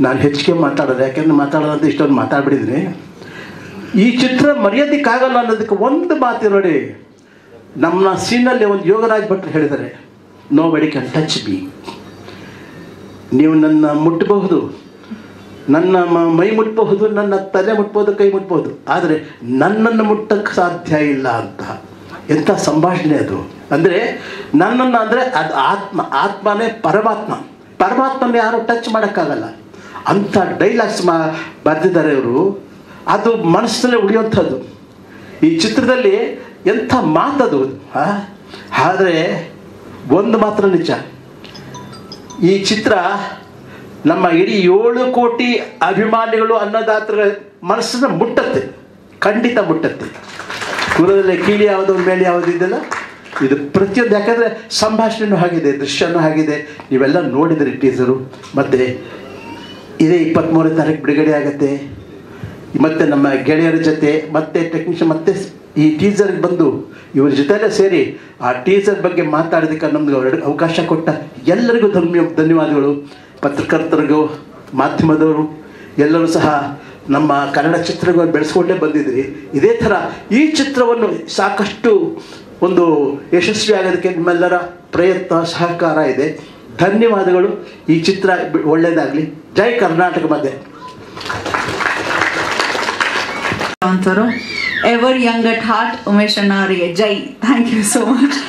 ನಾನು ಹೆಚ್ಚಿಗೆ ಮಾತಾಡೋದು, ಯಾಕೆಂದ್ರೆ ಮಾತಾಡೋದಂತ ಇಷ್ಟೊಂದು ಮಾತಾಡ್ಬಿಟ್ಟಿದ್ದೀನಿ. ಈ ಚಿತ್ರ ಮರೆಯೋದಕ್ಕಾಗಲ್ಲ ಅನ್ನೋದಕ್ಕೆ ಒಂದು ಮಾತು ನೋಡಿ, ನಮ್ಮ ಸೀನಲ್ಲಿ ಒಂದು ಯೋಗರಾಜ್ ಭಟ್ರು ಹೇಳಿದ್ದಾರೆ, ನೋ ಬಡಿ ಕ್ಯಾನ್ ಟಚ್ ಮೀ. ನೀವು ನನ್ನ ಮುಟ್ಟಬಹುದು, ನನ್ನ ಮೈ ಮುಟ್ಬಹುದು, ನನ್ನ ತಲೆ ಮುಟ್ಬೋದು, ಕೈ ಮುಟ್ಬೋದು, ಆದರೆ ನನ್ನನ್ನು ಮುಟ್ಟಕ್ಕೆ ಸಾಧ್ಯ ಇಲ್ಲ ಅಂತ. ಎಂಥ ಸಂಭಾಷಣೆ ಅದು! ಅಂದರೆ ನನ್ನನ್ನು ಅಂದರೆ ಅದು ಆತ್ಮನೇ ಪರಮಾತ್ಮನ ಯಾರು ಟಚ್ ಮಾಡೋಕ್ಕಾಗಲ್ಲ ಅಂಥ ಡೈಲಾಗ್ಸ್ ಬರೆದಿದ್ದಾರೆ ಇವರು. ಅದು ಮನಸ್ಸಿನಲ್ಲೇ ಉಳಿಯುವಂಥದ್ದು. ಈ ಚಿತ್ರದಲ್ಲಿ ಎಂಥ ಮಾತದು. ಆದರೆ ಒಂದು ಮಾತ್ರ ನಿಜ, ಈ ಚಿತ್ರ ನಮ್ಮ ಇಡೀ 7 ಕೋಟಿ ಅಭಿಮಾನಿಗಳು ಅನ್ನದಾತರ ಮನಸ್ಸನ್ನು ಮುಟ್ಟತ್ತೆ, ಖಂಡಿತ ಮುಟ್ಟತ್ತೆ. ಕುಲದಲ್ಲಿ ಕೀಳಿ ಯಾವುದು ಮೇಲೆ ಯಾವುದು ಇದೆಲ್ಲ ಇದು ಪ್ರತಿಯೊಂದು, ಯಾಕಂದರೆ ಸಂಭಾಷಣೆನೂ ಆಗಿದೆ, ದೃಶ್ಯನೂ ಆಗಿದೆ. ನೀವೆಲ್ಲ ನೋಡಿದ್ರಿ ಟೀಸರು. ಮತ್ತು ಇದೇ 23ನೇ ತಾರೀಕು ಬಿಡುಗಡೆ ಆಗುತ್ತೆ. ಮತ್ತು ನಮ್ಮ ಗೆಳೆಯರ ಜೊತೆ ಮತ್ತು ಟೆಕ್ನಿಷಿಯನ್ ಮತ್ತು ಈ ಟೀಸರ್ಗೆ ಬಂದು ಇವ್ರ ಜೊತೆಯಲ್ಲೇ ಸೇರಿ ಆ ಟೀಸರ್ ಬಗ್ಗೆ ಮಾತಾಡೋದಕ್ಕೆ ನಮ್ಗೆ ಅವಕಾಶ ಕೊಟ್ಟ ಎಲ್ಲರಿಗೂ ಧನ್ಯವಾದಗಳು. ಪತ್ರಕರ್ತರಿಗೂ, ಮಾಧ್ಯಮದವರು ಎಲ್ಲರೂ ಸಹ ನಮ್ಮ ಕನ್ನಡ ಚಿತ್ರಗಳನ್ನು ಬೆಳೆಸ್ಕೊಂಡೇ ಬಂದಿದ್ರಿ. ಇದೇ ಥರ ಈ ಚಿತ್ರವನ್ನು ಸಾಕಷ್ಟು ಒಂದು ಯಶಸ್ವಿ ಆಗೋದಕ್ಕೆ ನಿಮ್ಮೆಲ್ಲರ ಪ್ರಯತ್ನ ಸಹಕಾರ ಇದೆ. ಧನ್ಯವಾದಗಳು. ಈ ಚಿತ್ರ ಒಳ್ಳೆಯದಾಗಲಿ. ಜೈ ಕರ್ನಾಟಕ. ಮಧ್ಯೆ ever young at heart Umesh ಅಣ್ಣ ಅವರಿಗೆ ಜೈ. Thank you so much.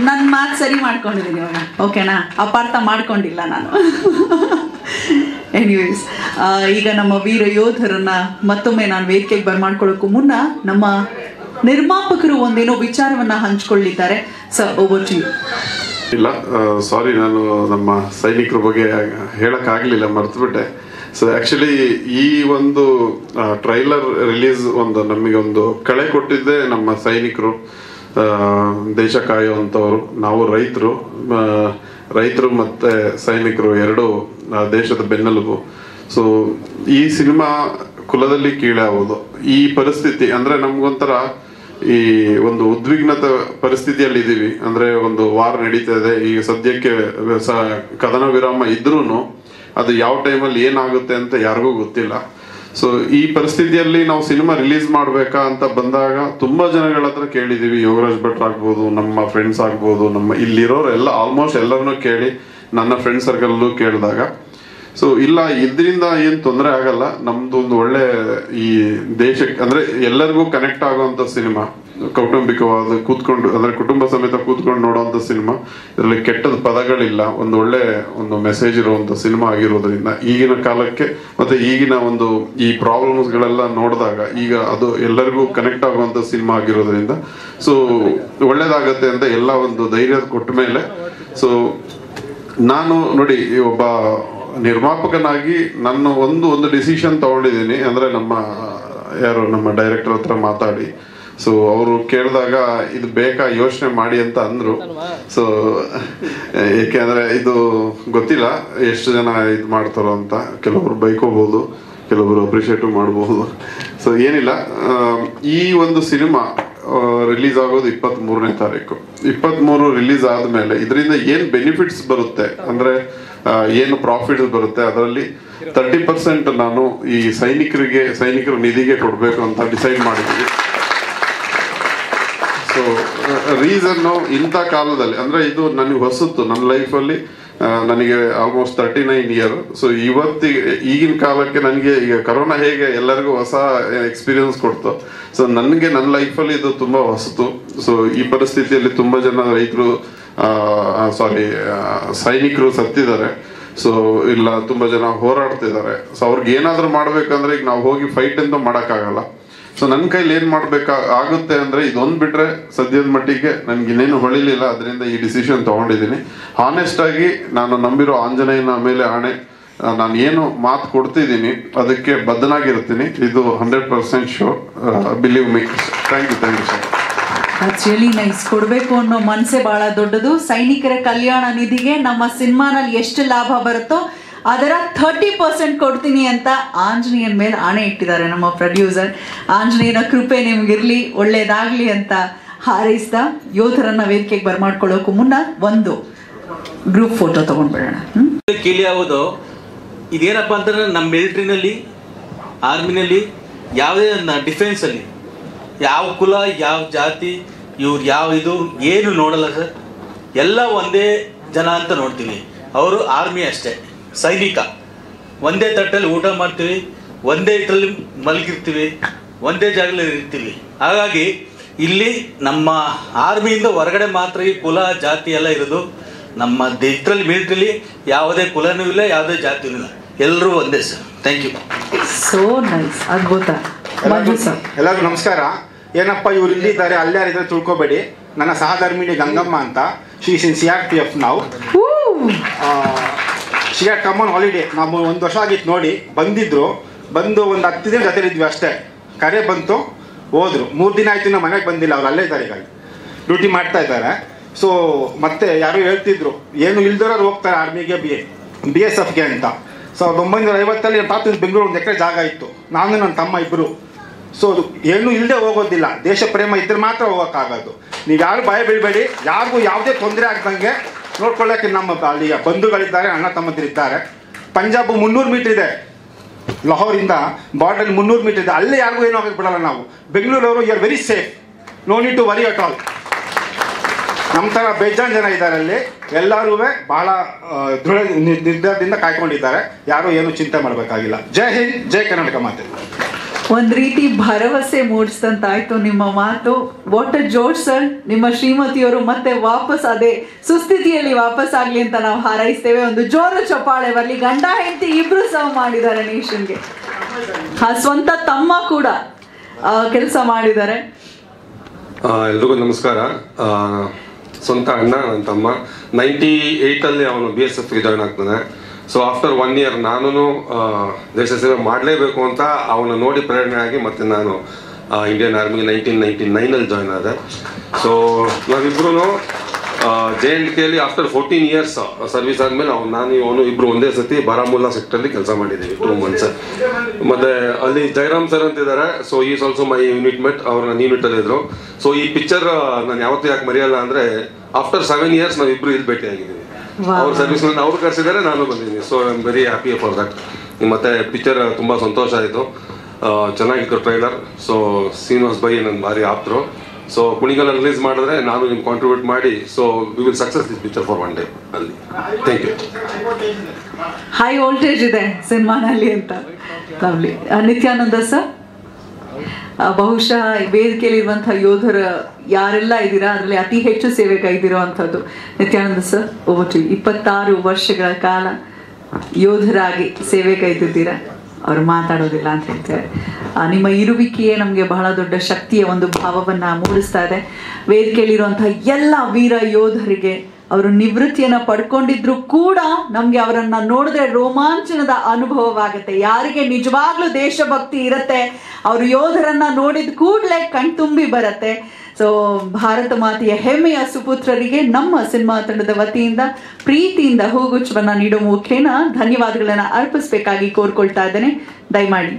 ನನ್ನ ಮಾತು ಸರಿ ಮಾಡ್ಕೊಂಡಿದ್ದೀನಿ ಇವಾಗ, ಓಕೆನಾ? ಅಪಾರ್ಥ ಮಾಡ್ಕೊಂಡಿಲ್ಲ ನಾನು. ಎನಿವೇಸ್, ಈಗ ನಮ್ಮ ವೀರ ಯೋಧರನ್ನ ಮತ್ತೊಮ್ಮೆ ನಾನು ವೇದಿಕೆಗೆ ಬರ್ಮಾಡ್ಕೊಳ್ಳೋಕ್ಕೂ ಮುನ್ನ ನಮ್ಮ ನಿರ್ಮಾಪಕರು ಒಂದೇನೋ ವಿಚಾರವನ್ನ ಹಂಚ್ಕೊಳ್ಳಿದ್ದಾರೆ. Sir, over to you. ಇಲ್ಲ, ಸಾರಿ, ನಾನು ನಮ್ಮ ಸೈನಿಕರ ಬಗ್ಗೆ ಹೇಳಕ್ಕಾಗಲಿಲ್ಲ, ಮರ್ತುಬಿಟ್ಟೆ. ಸೊ ಆ್ಯಕ್ಚುಲಿ ಈ ಒಂದು ಟ್ರೈಲರ್ ರಿಲೀಸ್ ನಮಗೆ ಒಂದು ಕಳೆ ಕೊಟ್ಟಿದ್ದೆ ನಮ್ಮ ಸೈನಿಕರು, ದೇಶ ಕಾಯುವಂಥವ್ರು. ನಾವು ರೈತರು ಮತ್ತು ಸೈನಿಕರು ಎರಡೂ ದೇಶದ ಬೆನ್ನೆಲುಬು. ಸೊ ಈ ಸಿನಿಮಾ ಕುಲದಲ್ಲಿ ಕೀಳಾಗೋದು, ಈ ಪರಿಸ್ಥಿತಿ ಅಂದರೆ ನಮ್ಗೊಂಥರ ಈ ಒಂದು ಉದ್ವಿಗ್ನತ ಪರಿಸ್ಥಿತಿಯಲ್ಲಿ ಇದ್ದೀವಿ. ಅಂದರೆ ಒಂದು ವಾರ್ ನಡೀತಾ ಇದೆ ಈಗ ಸದ್ಯಕ್ಕೆ, ಕದನ ವಿರಾಮ ಇದ್ರೂ ಅದು ಯಾವ ಟೈಮಲ್ಲಿ ಏನಾಗುತ್ತೆ ಅಂತ ಯಾರಿಗೂ ಗೊತ್ತಿಲ್ಲ. ಸೊ ಈ ಪರಿಸ್ಥಿತಿಯಲ್ಲಿ ನಾವು ಸಿನಿಮಾ ರಿಲೀಸ್ ಮಾಡಬೇಕಾ ಅಂತ ಬಂದಾಗ ತುಂಬ ಜನಗಳ ಹತ್ರ ಕೇಳಿದ್ದೀವಿ. ಯೋಗರಾಜ್ ಭಟ್ರು ಆಗ್ಬೋದು, ನಮ್ಮ ಫ್ರೆಂಡ್ಸ್ ಆಗ್ಬೋದು, ನಮ್ಮ ಇಲ್ಲಿರೋರೆಲ್ಲ ಆಲ್ಮೋಸ್ಟ್ ಎಲ್ಲರನ್ನೂ ಕೇಳಿ, ನನ್ನ ಫ್ರೆಂಡ್ ಸರ್ಕಲ್ಲೂ ಕೇಳಿದಾಗ, ಸೊ ಇಲ್ಲ, ಇದರಿಂದ ಏನು ತೊಂದರೆ ಆಗಲ್ಲ, ನಮ್ದು ಒಂದು ಒಳ್ಳೆ ಈ ದೇಶಕ್ಕೆ ಅಂದರೆ ಎಲ್ಲರಿಗೂ ಕನೆಕ್ಟ್ ಆಗುವಂಥ ಸಿನಿಮಾ, ಕೌಟುಂಬಿಕವಾದ ಕೂತ್ಕೊಂಡು ಅಂದರೆ ಕುಟುಂಬ ಸಮೇತ ಕೂತ್ಕೊಂಡು ನೋಡುವಂಥ ಸಿನಿಮಾ, ಇದರಲ್ಲಿ ಕೆಟ್ಟದ ಪದಗಳಿಲ್ಲ, ಒಂದು ಮೆಸೇಜ್ ಇರುವಂಥ ಸಿನಿಮಾ ಆಗಿರೋದ್ರಿಂದ ಈಗಿನ ಕಾಲಕ್ಕೆ ಮತ್ತು ಈಗಿನ ಒಂದು ಈ ಪ್ರಾಬ್ಲಮ್ಸ್ಗಳೆಲ್ಲ ನೋಡಿದಾಗ ಈಗ ಅದು ಎಲ್ಲರಿಗೂ ಕನೆಕ್ಟ್ ಆಗುವಂಥ ಸಿನಿಮಾ ಆಗಿರೋದ್ರಿಂದ ಸೊ ಒಳ್ಳೇದಾಗತ್ತೆ ಅಂತ ಎಲ್ಲ ಒಂದು ಧೈರ್ಯ ಕೊಟ್ಟ ಮೇಲೆ, ಸೊ ನಾನು ನೋಡಿ ಒಬ್ಬ ನಿರ್ಮಾಪಕನಾಗಿ ನನ್ನ ಒಂದು ಡಿಸಿಷನ್ ತಗೊಂಡಿದ್ದೀನಿ. ಅಂದರೆ ನಮ್ಮ ಡೈರೆಕ್ಟರ್ ಹತ್ರ ಮಾತಾಡಿ, ಸೊ ಅವರು ಕೇಳಿದಾಗ ಇದು ಬೇಕಾ ಯೋಚನೆ ಮಾಡಿ ಅಂತ ಅಂದರು. ಸೊ ಏಕೆಂದರೆ ಇದು ಗೊತ್ತಿಲ್ಲ ಎಷ್ಟು ಜನ ಇದು ಮಾಡ್ತಾರೋ ಅಂತ, ಕೆಲವರು ಬೈಕೋಬೋದು, ಕೆಲವರು ಅಪ್ರಿಷಿಯೇಟು ಮಾಡ್ಬೋದು. ಸೊ ಏನಿಲ್ಲ, ಈ ಒಂದು ಸಿನಿಮಾ ರಿಲೀಸ್ ಆಗೋದು 23ನೇ ತಾರೀಕು. 23 ರಿಲೀಸ್ ಆದಮೇಲೆ ಇದರಿಂದ ಏನು ಬೆನಿಫಿಟ್ಸ್ ಬರುತ್ತೆ ಅಂದರೆ ಏನು ಪ್ರಾಫಿಟ್ಸ್ ಬರುತ್ತೆ, ಅದರಲ್ಲಿ 30% ನಾನು ಈ ಸೈನಿಕರ ನಿಧಿಗೆ ಕೊಡಬೇಕು ಅಂತ ಡಿಸೈಡ್ ಮಾಡಿದ್ದೀವಿ. ಸೊ ರೀಸನ್ನು ಇಂಥ ಕಾಲದಲ್ಲಿ ಅಂದರೆ ಇದು ನನಗೆ ಹೊಸತ್ತು, ನನ್ನ ಲೈಫಲ್ಲಿ ನನಗೆ ಆಲ್ಮೋಸ್ಟ್ 39 ಇಯರ್. ಸೊ ಈಗಿನ ಕಾಲಕ್ಕೆ ನನಗೆ ಈಗ ಕರೋನಾ ಹೇಗೆ ಎಲ್ಲರಿಗೂ ಹೊಸ ಎಕ್ಸ್ಪೀರಿಯನ್ಸ್ ಕೊಡ್ತು, ಸೊ ನನಗೆ ನನ್ನ ಲೈಫಲ್ಲಿ ಇದು ತುಂಬ ಹೊಸತು. ಸೊ ಈ ಪರಿಸ್ಥಿತಿಯಲ್ಲಿ ತುಂಬ ಜನ ಸೈನಿಕರು ಸತ್ತಿದ್ದಾರೆ. ಸೊ ಇಲ್ಲ, ತುಂಬ ಜನ ಹೋರಾಡ್ತಿದ್ದಾರೆ. ಸೊ ಅವ್ರಿಗೆ ಏನಾದರೂ ಮಾಡ್ಬೇಕಂದ್ರೆ ಈಗ ನಾವು ಹೋಗಿ ಫೈಟ್ ಅಂತ ಮಾಡೋಕ್ಕಾಗಲ್ಲ. ಸೊ ನನ್ನ ಕೈಲಿ ಏನು ಆಗುತ್ತೆ ಅಂದರೆ ಇದೊಂದು ಬಿಟ್ಟರೆ ಸದ್ಯದ ಮಟ್ಟಿಗೆ ನನಗೆ ಇನ್ನೇನು ಹೊಳಿಲಿಲ್ಲ. ಅದರಿಂದ ಈ ಡಿಸಿಷನ್ ತೊಗೊಂಡಿದ್ದೀನಿ. ಹಾನೆಸ್ಟ್ ಆಗಿ ನಾನು ನಂಬಿರೋ ಆಂಜನೇಯನ ಮೇಲೆ ಆಣೆ, ನಾನು ಏನು ಮಾತು ಕೊಡ್ತಿದ್ದೀನಿ ಅದಕ್ಕೆ ಬದ್ಧನಾಗಿರ್ತೀನಿ. ಇದು 100% sure, believe me. Thank you sir. That's really nice. ಕೊಡಬೇಕು ಅನ್ನೋ ಮನಸ್ಸೇ ಭಾಳ ದೊಡ್ಡದು. ಸೈನಿಕರ ಕಲ್ಯಾಣ ನಿಧಿಗೆ ನಮ್ಮ ಸಿನಿಮಾನಲ್ಲಿ ಎಷ್ಟು ಲಾಭ ಬರುತ್ತೋ ಅದರ 30% ಕೊಡ್ತೀನಿ ಅಂತ ಆಂಜನೇಯನ ಮೇಲೆ ಆಣೆ ಇಟ್ಟಿದ್ದಾರೆ ನಮ್ಮ ಪ್ರೊಡ್ಯೂಸರ್. ಆಂಜನೇಯನ ಕೃಪೆ ನಿಮಗಿರಲಿ, ಒಳ್ಳೇದಾಗಲಿ ಅಂತ ಹಾರೈಸ್ತಾ ಯೋಧರನ್ನ ವೇದಿಕೆಗೆ ಬರ್ಮಾಡ್ಕೊಳ್ಳೋಕ್ಕೂ ಮುನ್ನ ಒಂದು ಗ್ರೂಪ್ ಫೋಟೋ ತಗೊಂಡ್ಬಿಡೋಣ. ಕೇಳಿ ಯಾವುದು ಇದೇನಪ್ಪ ಅಂತಂದ್ರೆ ನಮ್ಮ ಮಿಲಿಟ್ರಿನಲ್ಲಿ, ಆರ್ಮಿನಲ್ಲಿ, ಯಾವುದೇ ಡಿಫೆನ್ಸಲ್ಲಿ ಯಾವ ಕುಲ, ಯಾವ ಜಾತಿ, ಇವ್ರು ಯಾವ ಇದು ಏನು ನೋಡಲ್ಲ ಸರ್. ಎಲ್ಲ ಒಂದೇ ಜನ ಅಂತ ನೋಡ್ತೀವಿ. ಅವರು ಆರ್ಮಿ ಅಷ್ಟೇ, ಸೈನಿಕ. ಒಂದೇ ತಟ್ಟಲ್ಲಿ ಊಟ ಮಾಡ್ತೀವಿ, ಒಂದೇ ಇದರಲ್ಲಿ ಮಲಗಿರ್ತೀವಿ, ಒಂದೇ ಜಾಗದಲ್ಲಿ ಇರ್ತೀವಿ. ಹಾಗಾಗಿ ಇಲ್ಲಿ ನಮ್ಮ ಆರ್ಮಿಯಿಂದ ಹೊರಗಡೆ ಮಾತ್ರ ಈ ಕುಲ ಜಾತಿ ಎಲ್ಲ ಇರೋದು. ನಮ್ಮ ಇದರಲ್ಲಿ ಮಿಲಿಟ್ರಿಲಿ ಯಾವುದೇ ಕುಲನೂ ಇಲ್ಲ, ಯಾವುದೇ ಜಾತಿನೂ ಇಲ್ಲ, ಎಲ್ಲರೂ ಒಂದೇ sir. Thank you. So nice, ಅದ್ಭುತ. ಎಲ್ಲರಿಗೂ ನಮಸ್ಕಾರ. ಏನಪ್ಪ ಇವ್ರು ಇಲ್ಲಿದ್ದಾರೆ, ಅಲ್ಲಾರಿದ್ರೆ ತಿಳ್ಕೊಬೇಡಿ. ನನ್ನ ಸಹಧರ್ಮಿಣಿ ಗಂಗಮ್ಮ ಅಂತ. ಶಿ ಇಸ್ ಇನ್ CRPF ನಾವು. She had come on holiday. ನಾವು 1 ವರ್ಷ ಆಗಿತ್ತು ನೋಡಿ. ಬಂದಿದ್ರು, ಬಂದು ಒಂದು 10 ದಿನ ಜೊತೆಲಿದ್ವಿ ಅಷ್ಟೇ. ಕರೆ ಬಂತು, ಹೋದ್ರು. 3 ದಿನ ಆಯ್ತು, ನಮ್ಮ ಮನೆಗೆ ಬಂದಿಲ್ಲ. ಅವ್ರು ಅಲ್ಲೇ ಇದ್ದಾರೆ, ಈಗ ಡ್ಯೂಟಿ ಮಾಡ್ತಾ ಇದ್ದಾರೆ. ಸೊ ಮತ್ತೆ ಯಾರು ಹೇಳ್ತಿದ್ರು ಏನು ಇಲ್ದೋರು ಹೋಗ್ತಾರೆ ಆರ್ಮಿಗೆ, BSFಗೆ ಅಂತ. 1950 ತಾತ ಬೆಂಗಳೂರು 1 ಎಕರೆ ಜಾಗ ಇತ್ತು, ನಾನು ನನ್ನ ತಮ್ಮ ಇಬ್ಬರು. ಸೊ ಅದು ಏನೂ ಇಲ್ಲದೆ ಹೋಗೋದಿಲ್ಲ. ದೇಶ ಪ್ರೇಮ ಇದ್ರೆ ಮಾತ್ರ ಹೋಗೋಕ್ಕಾಗೋದು. ನೀವು ಯಾರು ಭಯ ಬೀಳಬೇಡಿ, ಯಾರಿಗೂ ಯಾವುದೇ ತೊಂದರೆ ಆಗ್ದಂಗೆ ನೋಡ್ಕೊಳ್ಳೋಕ್ಕೆ ನಮ್ಮ ಅಲ್ಲಿ ಬಂಧುಗಳಿದ್ದಾರೆ, ಅಣ್ಣ ತಮ್ಮಂದಿರಿದ್ದಾರೆ. ಪಂಜಾಬ್ 300 ಮೀಟರ್ ಇದೆ, ಲಾಹೋರಿಂದ ಬಾರ್ಡರ್ 300 ಮೀಟರ್ ಇದೆ. ಅಲ್ಲೇ ಯಾರಿಗೂ ಏನೂ ಆಗಕ್ಕೆ ಬಿಡಲ್ಲ ನಾವು. ಬೆಂಗಳೂರವರು you are very safe, no need to worry at all. ನಮ್ಮ ಥರ ಬೇಜಾನ್ ಜನ ಇದ್ದಾರೆ ಅಲ್ಲಿ. ಎಲ್ಲರೂ ಬಹಳ ದೃಢ ನಿರ್ಧಾರದಿಂದ ಕಾಯ್ಕೊಂಡಿದ್ದಾರೆ. ಯಾರೂ ಏನು ಚಿಂತೆ ಮಾಡಬೇಕಾಗಿಲ್ಲ. ಜೈ ಹಿಂದ್, ಜೈ ಕರ್ನಾಟಕ ಮಾತೆ. ಒಂದ್ ರೀತಿ ಭರವಸೆ ಮೂಡಿಸಿದಂತಾಯ್ತು ನಿಮ್ಮ ಮಾತು. What a Josh sir. ನಿಮ್ಮ ಶ್ರೀಮತಿಯವರು ಮತ್ತೆ ವಾಪಸ್ ಅದೇ ಸುಸ್ಥಿತಿಯಲ್ಲಿ ವಾಪಸ್ ಆಗ್ಲಿ ಅಂತ ನಾವು ಹಾರೈಸ್ತೇವೆ. ಒಂದು ಜೋರು ಚಪ್ಪಾಳೆ ಬರಲಿ. ಗಂಡ ಹೆಂಡತಿ ಇಬ್ರು ಸರ್ವ್ ಮಾಡಿದ್ದಾರೆ ನೇಷನ್ಗೆ. ಸ್ವಂತ ತಮ್ಮ ಕೂಡ ಕೆಲಸ ಮಾಡಿದ್ದಾರೆ. ಎಲ್ರಿಗೂ ನಮಸ್ಕಾರ. ಸ್ವಂತ ಅಣ್ಣ, ನನ್ನ ತಮ್ಮ 98 ಅವನು BSFಗೆ ಜಾಯ್ನ್ ಆಗ್ತಾನೆ. ಸೊ ಆಫ್ಟರ್ 1 ಇಯರ್ ನಾನು ದೇಶ ಸೇವೆ ಮಾಡಲೇಬೇಕು ಅಂತ ಅವನು ನೋಡಿ ಪ್ರೇರಣೆ ಆಗಿ ಮತ್ತೆ ನಾನು ಇಂಡಿಯನ್ ಆರ್ಮಿಗೆ 1999 ಜಾಯ್ನ್ ಆದೆ. ಸೊ ನಾವಿಬ್ರು JNKಲಿ ಆಫ್ಟರ್ 14 ಇಯರ್ಸ್ ಸರ್ವಿಸ್ ಆದಮೇಲೆ ನಾನು ಇವನು ಇಬ್ರು ಒಂದೇ ಸತಿ ಬಾರಾಮುಲ್ಲಾ ಸೆಕ್ಟರ್ಲಿ ಕೆಲಸ ಮಾಡಿದ್ದೀವಿ 2 months. ಮತ್ತೆ ಅಲ್ಲಿ ಜೈರಾಮ್ ಸರ್ ಅಂತಿದ್ದಾರೆ. So is also my unit mate. ಅವ್ರು ನನ್ನ ಯೂನಿಟಲ್ಲಿ ಇದ್ರು. ಸೊ ಈ ಪಿಕ್ಚರ್ ನಾನು ಯಾವತ್ತೂ ಯಾಕೆ ಮರೆಯಲ್ಲ ಅಂದರೆ ಆಫ್ಟರ್ 7 ಇಯರ್ಸ್ ನಾವಿಬ್ರು ಇಲ್ಲಿ ಭೇಟಿ ಆಗಿದ್ದೀವಿ. ಅವ್ರ ಸರ್ವಿಸ್ನಲ್ಲಿ ಅವ್ರು ಕರೆಸಿದ್ದಾರೆ, ನಾನು ಬಂದಿದ್ದೀನಿ. So I am very happy for that. ಮತ್ತೆ ಪಿಕ್ಚರ್ ತುಂಬ ಸಂತೋಷ ಆಯಿತು, ಚೆನ್ನಾಗಿತ್ತು ಟ್ರೈಲರ್. ಸೊ ಶ್ರೀನಿವಾಸ್ ಬೈ ನನ್ನ ಭಾರಿ ಆಪ್ತರು. ಸೊ ಕುಣಿಗಲ್ ರಿಲೀಸ್ ಮಾಡಿದ್ರೆ ನಾನು ನಿಮ್ಗೆ ಕಾಂಟ್ರಿಬ್ಯೂಟ್ ಮಾಡಿ, so we will success this picture for 1 day ಅಲ್ಲಿ. Thank you. ಹೈ ವೋಲ್ಟೇಜ್ ಇದೆ ಸಿನಿಮಾನಲ್ಲಿ ಅಂತ. ಲವ್ಲಿ. ನಿತ್ಯಾನಂದ ಸರ್, ಬಹುಶಃ ವೇದಿಕೆಯಲ್ಲಿರುವಂತಹ ಯೋಧರು ಯಾರೆಲ್ಲ ಇದ್ದೀರಾ ಅದರಲ್ಲಿ ಅತಿ ಹೆಚ್ಚು ಸೇವೆ ಕೈದಿರೋ ಅಂಥದ್ದು Nityananda sir. Over to you. 26 ವರ್ಷಗಳ ಕಾಲ ಯೋಧರಾಗಿ ಸೇವೆ ಕೈದಿದ್ದೀರಾ. ಅವರು ಮಾತಾಡೋದಿಲ್ಲ ಅಂತ ಹೇಳ್ತಾರೆ. ನಿಮ್ಮ ಇರುವಿಕೆಯೇ ನಮಗೆ ಬಹಳ ದೊಡ್ಡ ಶಕ್ತಿಯ ಒಂದು ಭಾವವನ್ನು ಮೂಡಿಸ್ತಾ ಇದೆ. ವೇದಿಕೆಯಲ್ಲಿರುವಂತಹ ಎಲ್ಲ ವೀರ ಯೋಧರಿಗೆ ಅವರು ನಿವೃತ್ತಿಯನ್ನು ಪಡ್ಕೊಂಡಿದ್ರು ಕೂಡ ನಮಗೆ ಅವರನ್ನು ನೋಡಿದ್ರೆ ರೋಮಾಂಚನದ ಅನುಭವವಾಗುತ್ತೆ. ಯಾರಿಗೆ ನಿಜವಾಗ್ಲೂ ದೇಶಭಕ್ತಿ ಇರುತ್ತೆ ಅವರು ಯೋಧರನ್ನು ನೋಡಿದ ಕೂಡಲೇ ಕಣ್ತುಂಬಿ ಬರುತ್ತೆ. ಸೊ ಭಾರತ ಮಾತೆಯ ಹೆಮ್ಮೆಯ ಸುಪುತ್ರರಿಗೆ ನಮ್ಮ ಸಿನಿಮಾ ತಂಡದ ವತಿಯಿಂದ ಪ್ರೀತಿಯಿಂದ ಹೂಗುಚ್ಛವನ್ನು ನೀಡೋ ಮುಖೇನ ಧನ್ಯವಾದಗಳನ್ನು ಅರ್ಪಿಸಬೇಕಾಗಿ ಕೋರ್ಕೊಳ್ತಾ ಇದ್ದೇನೆ. ದಯಮಾಡಿ.